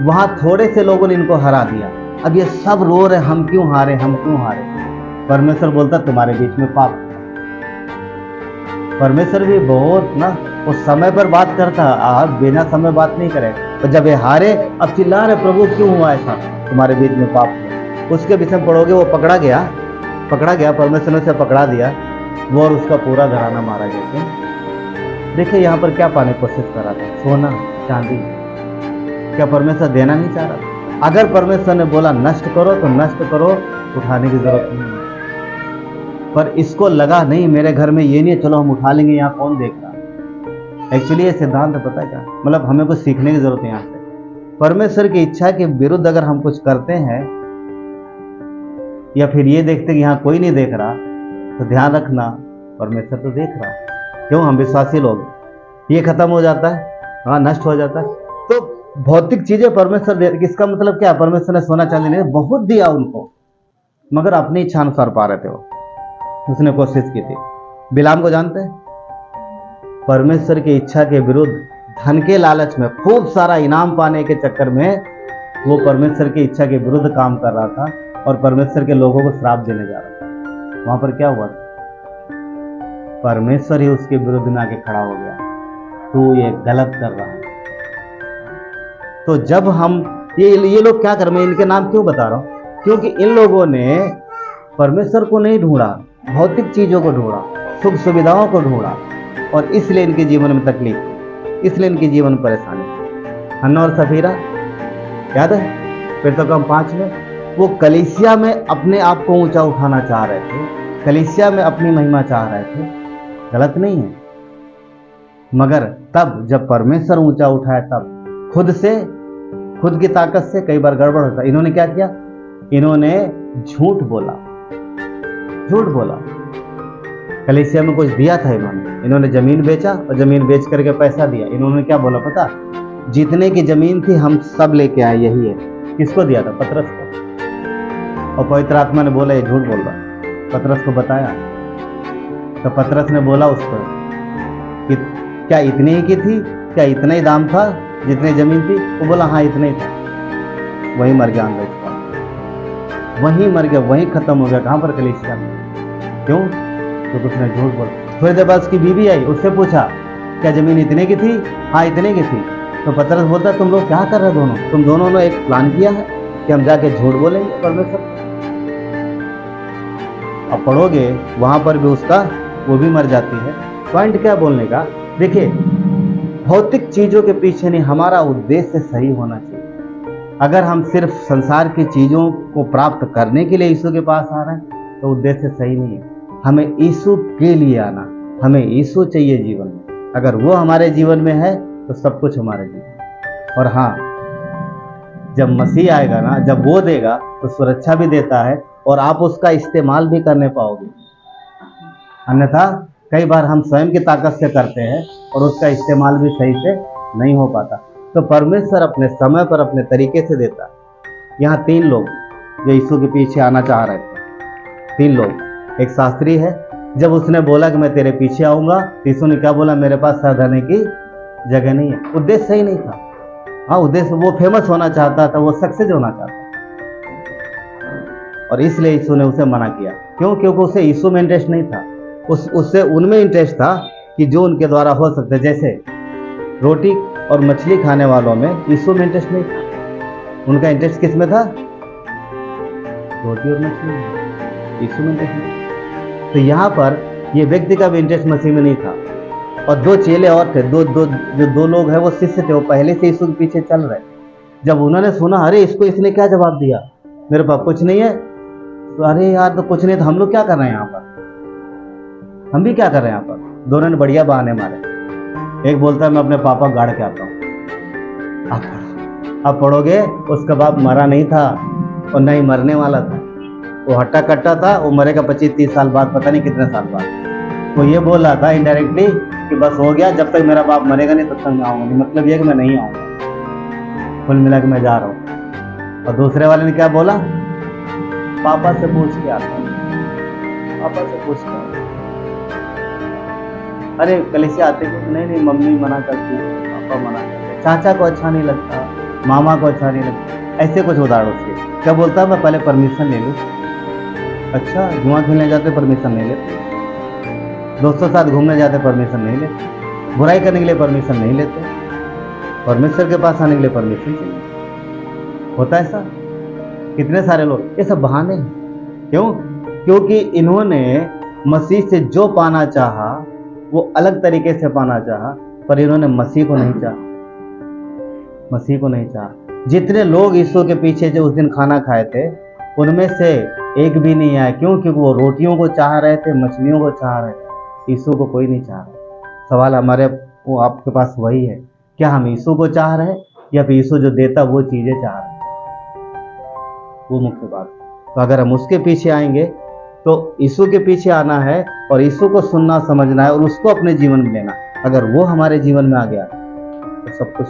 वहां थोड़े से लोगों ने इनको हरा दिया। अब ये सब रो रहे, हम क्यों हारे, हम क्यों हारे। परमेश्वर बोलता तुम्हारे बीच में पाप। परमेश्वर भी बहुत ना, वो समय पर बात करता, आप बिना समय बात नहीं करे। तो जब ये हारे, अब चिल्ला रहे, प्रभु क्यों हुआ ऐसा, तुम्हारे बीच में पाप हुआ। उसके विषय में पढ़ोगे, वो पकड़ा गया, परमेश्वर ने उसे पकड़ा दिया, वो और उसका पूरा घराना मारा गया। देखिए यहाँ पर क्या पाने की कोशिश कर रहा था? सोना चांदी। क्या परमेश्वर देना नहीं चाह रहा? अगर परमेश्वर ने बोला नष्ट करो तो नष्ट करो, उठाने की जरूरत नहीं है। पर इसको लगा नहीं, मेरे घर में ये नहीं है, चलो हम उठा लेंगे, यहाँ कौन देख रहा। एक्चुअली ये सिद्धांत पता है क्या, मतलब हमें कुछ सीखने की जरूरत है यहाँ से। परमेश्वर की इच्छा के विरुद्ध अगर हम कुछ करते हैं या फिर ये देखते कि यहाँ कोई नहीं देख रहा, तो ध्यान रखना परमेश्वर तो देख रहा। क्यों? हम विश्वासी लोग, ये खत्म हो जाता है, हाँ नष्ट हो जाता है। तो भौतिक चीजें परमेश्वर दे, इसका मतलब क्या? परमेश्वर ने सोना चांदी नहीं, बहुत दिया उनको, मगर अपनी इच्छा अनुसार पा रहे थे वो। उसने कोशिश की थी। बिलाम को जानते हैं? परमेश्वर की इच्छा के विरुद्ध, धन के लालच में, खूब सारा इनाम पाने के चक्कर में वो परमेश्वर की इच्छा के विरुद्ध काम कर रहा था और परमेश्वर के लोगों को श्राप देने जा रहा था। वहां पर क्या हुआ? परमेश्वर ही उसके विरुद्ध में आके खड़ा हो गया, तू ये गलत कर रहा है। तो जब हम ये लोग क्या कर, मैं इनके नाम क्यों बता रहा हूं? क्योंकि इन लोगों ने परमेश्वर को नहीं ढूंढा, भौतिक चीजों को ढूंढा, सुख सुविधाओं को ढूंढा, और इसलिए इनके जीवन में तकलीफ, इसलिए इनके जीवन में परेशानी। हन्ना और सफीरा याद है? फिर तो कम 5 में वो कलीसिया में अपने आप को ऊंचा उठाना चाह रहे थे, कलीसिया में अपनी महिमा चाह रहे थे, गलत नहीं है। मगर तब जब परमेश्वर ऊंचा उठाया, तब खुद की ताकत से कई बार गड़बड़ होता। इन्होंने क्या किया? इन्होंने झूठ बोला। कलीसिया में कुछ दिया था इन्होंने जमीन बेचा और जमीन बेच करके पैसा दिया। इन्होंने क्या बोला पता? जितने की जमीन थी हम सब लेके आए, यही है। किसको दिया था? पतरस को। और पवित्र आत्मा ने बोला ये झूठ बोल रहा, पतरस को बताया। तो पतरस ने बोला उसको कि क्या इतनी ही की थी, क्या इतना ही दाम था जितनी जमीन थी? वो बोला हाँ इतना ही था। वही मर गया अंदर का, वहीं मर गया, वहीं खत्म हो गया। कहां पर? कलीसिया में। क्यों? तो उसने झूठ बोला। थोड़ी देर बाद उसकी बीवी आई, उससे पूछा क्या जमीन इतने की थी? हाँ इतने की थी। तो पतरस बोलता तुम लोग क्या कर रहे दोनों? तुम दोनों ने एक प्लान किया है कि हम जाके झूठ बोलेंगे परमेश्वर। अब पढ़ोगे वहां पर भी उसका वो भी मर जाती है। पॉइंट क्या बोलने का? देखिए भौतिक चीजों के पीछे नहीं, हमारा उद्देश्य सही होना चाहिए। अगर हम सिर्फ संसार की चीजों को प्राप्त करने के लिए यीशु के पास आ रहे हैं तो उद्देश्य सही नहीं है। हमें यीशु के लिए आना, हमें यीशु चाहिए जीवन में। अगर वो हमारे जीवन में है तो सब कुछ हमारे जीवन में। और हाँ, जब मसीह आएगा ना, जब वो देगा तो सुरक्षा भी देता है और आप उसका इस्तेमाल भी करने पाओगे। अन्यथा कई बार हम स्वयं की ताकत से करते हैं और उसका इस्तेमाल भी सही से नहीं हो पाता। तो परमेश्वर अपने समय पर अपने तरीके से देता है। यहाँ 3 लोग जो यीशु के पीछे आना चाह रहे थे, 3 लोग। एक शास्त्री है, जब उसने बोला कि मैं तेरे पीछे आऊंगा, यीशु ने क्या बोला? मेरे पास साधने की जगह नहीं है। उद्देश्य सही नहीं था। हाँ, उद्देश्य वो फेमस होना चाहता था, वो सक्सेस होना चाहता था, और इसलिए यीशु ने उसे मना किया। क्यों? क्योंकि उसे यीशु में इंटरेस्ट नहीं था। उससे उनमें इंटरेस्ट था कि जो उनके द्वारा हो सकता है। जैसे रोटी और मछली खाने वालों में यीशु में इंटरेस्ट नहीं था। उनका इंटरेस्ट किस में था? रोटी और मछली में। यीशु में इंटरेस्ट नहीं। तो यहाँ पर ये व्यक्ति का भी इंटरेस्ट मसीह में नहीं था। और दो चेले और थे, दो लोग हैं, वो शिष्य थे, वो पहले से यीशु के पीछे चल रहे। जब उन्होंने सुना, अरे इसने क्या जवाब दिया, मेरे पास कुछ नहीं है, तो अरे यार तो कुछ नहीं, तो हम लोग क्या कर रहे हैं यहाँ पर, हम भी क्या कर रहे हैं यहाँ पर। दोनों ने बढ़िया बहाने मारे। एक बोलता है मैं अपने पापा गाड़ के आता हूँ। आप पढ़ोगे, उसका बाप मरा नहीं था और न ही मरने वाला था। वो हट्टा कट्टा था, वो मरेगा 25-30 साल बाद, पता नहीं कितने साल बाद। वो ये बोल रहा था इनडायरेक्टली कि बस हो गया, जब तक मेरा बाप मरेगा नहीं तब तक मैं आऊँगा नहीं। मतलब ये कि मैं नहीं आऊँगा, कुल मिला के मैं जा रहा हूँ। और दूसरे वाले ने क्या बोला? पापा से पूछ के आता हूँ, पापा से पूछ के। अरे कलीसिया आते कि नहीं मम्मी मना करती, पापा मना करते, चाचा को अच्छा नहीं लगता, मामा को अच्छा नहीं लगता, ऐसे कुछ उदाहरण उसके। क्या बोलता मैं पहले परमिशन ले लूँ। अच्छा, जुआ खेलने जाते परमिशन नहीं लेते, दोस्तों साथ घूमने जाते परमिशन नहीं लेते, बुराई करने के लिए परमिशन नहीं लेते, परमेश्वर के पास आने के लिए परमिशन चाहिए। होता है ऐसा? कितने सारे लोग, ये सब बहाने हैं। क्यों? क्योंकि इन्होंने मसीह से जो पाना चाहा वो अलग तरीके से पाना चाहा, पर इन्होंने मसीह को नहीं चाहा, मसीह को नहीं चाहा। जितने लोग यीशु के पीछे जो उस दिन खाना खाए थे, उनमें से एक भी नहीं आया। क्यों? क्योंकि वो रोटियों को चाह रहे थे, मछलियों को चाह रहे थे, यीशु को कोई नहीं चाह रहा। सवाल हमारे वो आपके पास वही है, क्या हम यीशु को चाह रहे हैं या फिर यीशु जो देता वो चीजें चाह रहे हैं? वो मुख्य बात। तो अगर हम उसके पीछे आएंगे तो यीशु के पीछे आना है और यीशु को सुनना समझना है और उसको अपने जीवन में लेना। अगर वो हमारे जीवन में आ गया तो सब कुछ,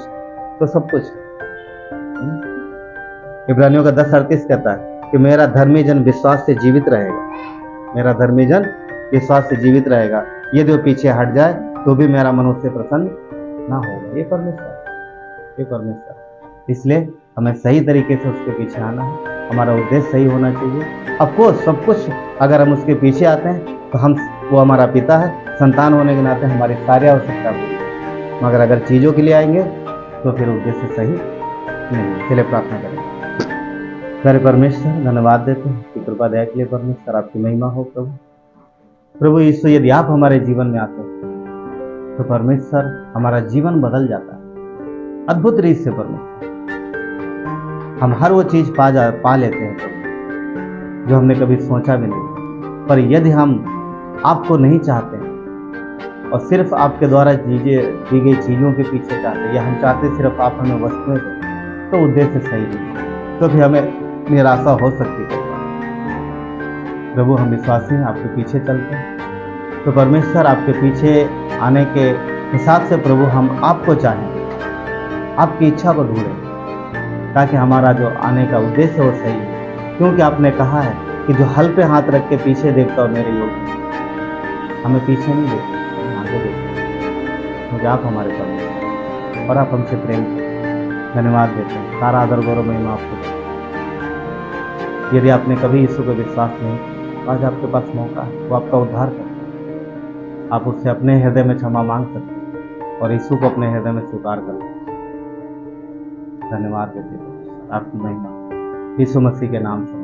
तो सब कुछ। इब्रानियों का 10:38 कहता है कि मेरा धर्मी जन विश्वास से जीवित रहेगा, मेरा धर्मी जन विश्वास से जीवित रहेगा। यदि वो पीछे हट जाए तो भी मेरा मन उससे प्रसन्न ना होगा। ये परमेश्वर, ये परमेश्वर। इसलिए हमें सही तरीके से उसके पीछे आना है, हमारा उद्देश्य सही होना चाहिए। अफकोर्स सब कुछ अगर हम उसके पीछे आते हैं तो हम, वो हमारा पिता है, संतान होने के नाते हमारी सारी आवश्यकता पूरी। मगर अगर चीज़ों के लिए आएंगे तो फिर उद्देश्य सही नहीं। चलिए प्रार्थना करें। प्यारे परमेश्वर, धन्यवाद देते हैं कि कृपा दया के लिए परमेश्वर, आपकी महिमा हो प्रभु। प्रभु यीशु, यदि आप हमारे जीवन में आते हैं तो परमेश्वर हमारा जीवन बदल जाता है अद्भुत रीत से। परमेश्वर हम हर वो चीज पा लेते हैं प्रभु जो हमने कभी सोचा भी नहीं। पर यदि हम आपको नहीं चाहते हैं और सिर्फ आपके द्वारा दी गई चीजों के पीछे चाहते हैं, या हम चाहते सिर्फ आप हमें वस्तुएं दें, तो उद्देश्य सही नहीं, तो फिर हमें निराशा हो सकती है। प्रभु हम विश्वासी हैं, आपके पीछे चलते हैं। तो परमेश्वर आपके पीछे आने के हिसाब से प्रभु हम आपको चाहेंगे, आपकी इच्छा को ढूंढेंगे, ताकि हमारा जो आने का उद्देश्य हो सही है। क्योंकि आपने कहा है कि जो हल पे हाथ रख के पीछे देखता हो मेरे योग्य, हमें पीछे नहीं देखते, आगे देखते। क्योंकि आप हमारे परमेश्वर और आप हमसे प्रेम करते। धन्यवाद देते हैं, सारा आदर गौरव महिमा आपको। यदि आपने कभी यीशु को विश्वास नहीं, आज आपके पास मौका है, वो आपका उद्धार कर। आप उससे अपने हृदय में क्षमा मांग सकते हैं और यीशु को अपने हृदय में स्वीकार कर सकते हैं। धन्यवाद देते हैं, आपकी महिमा यीशु मसीह के नाम से।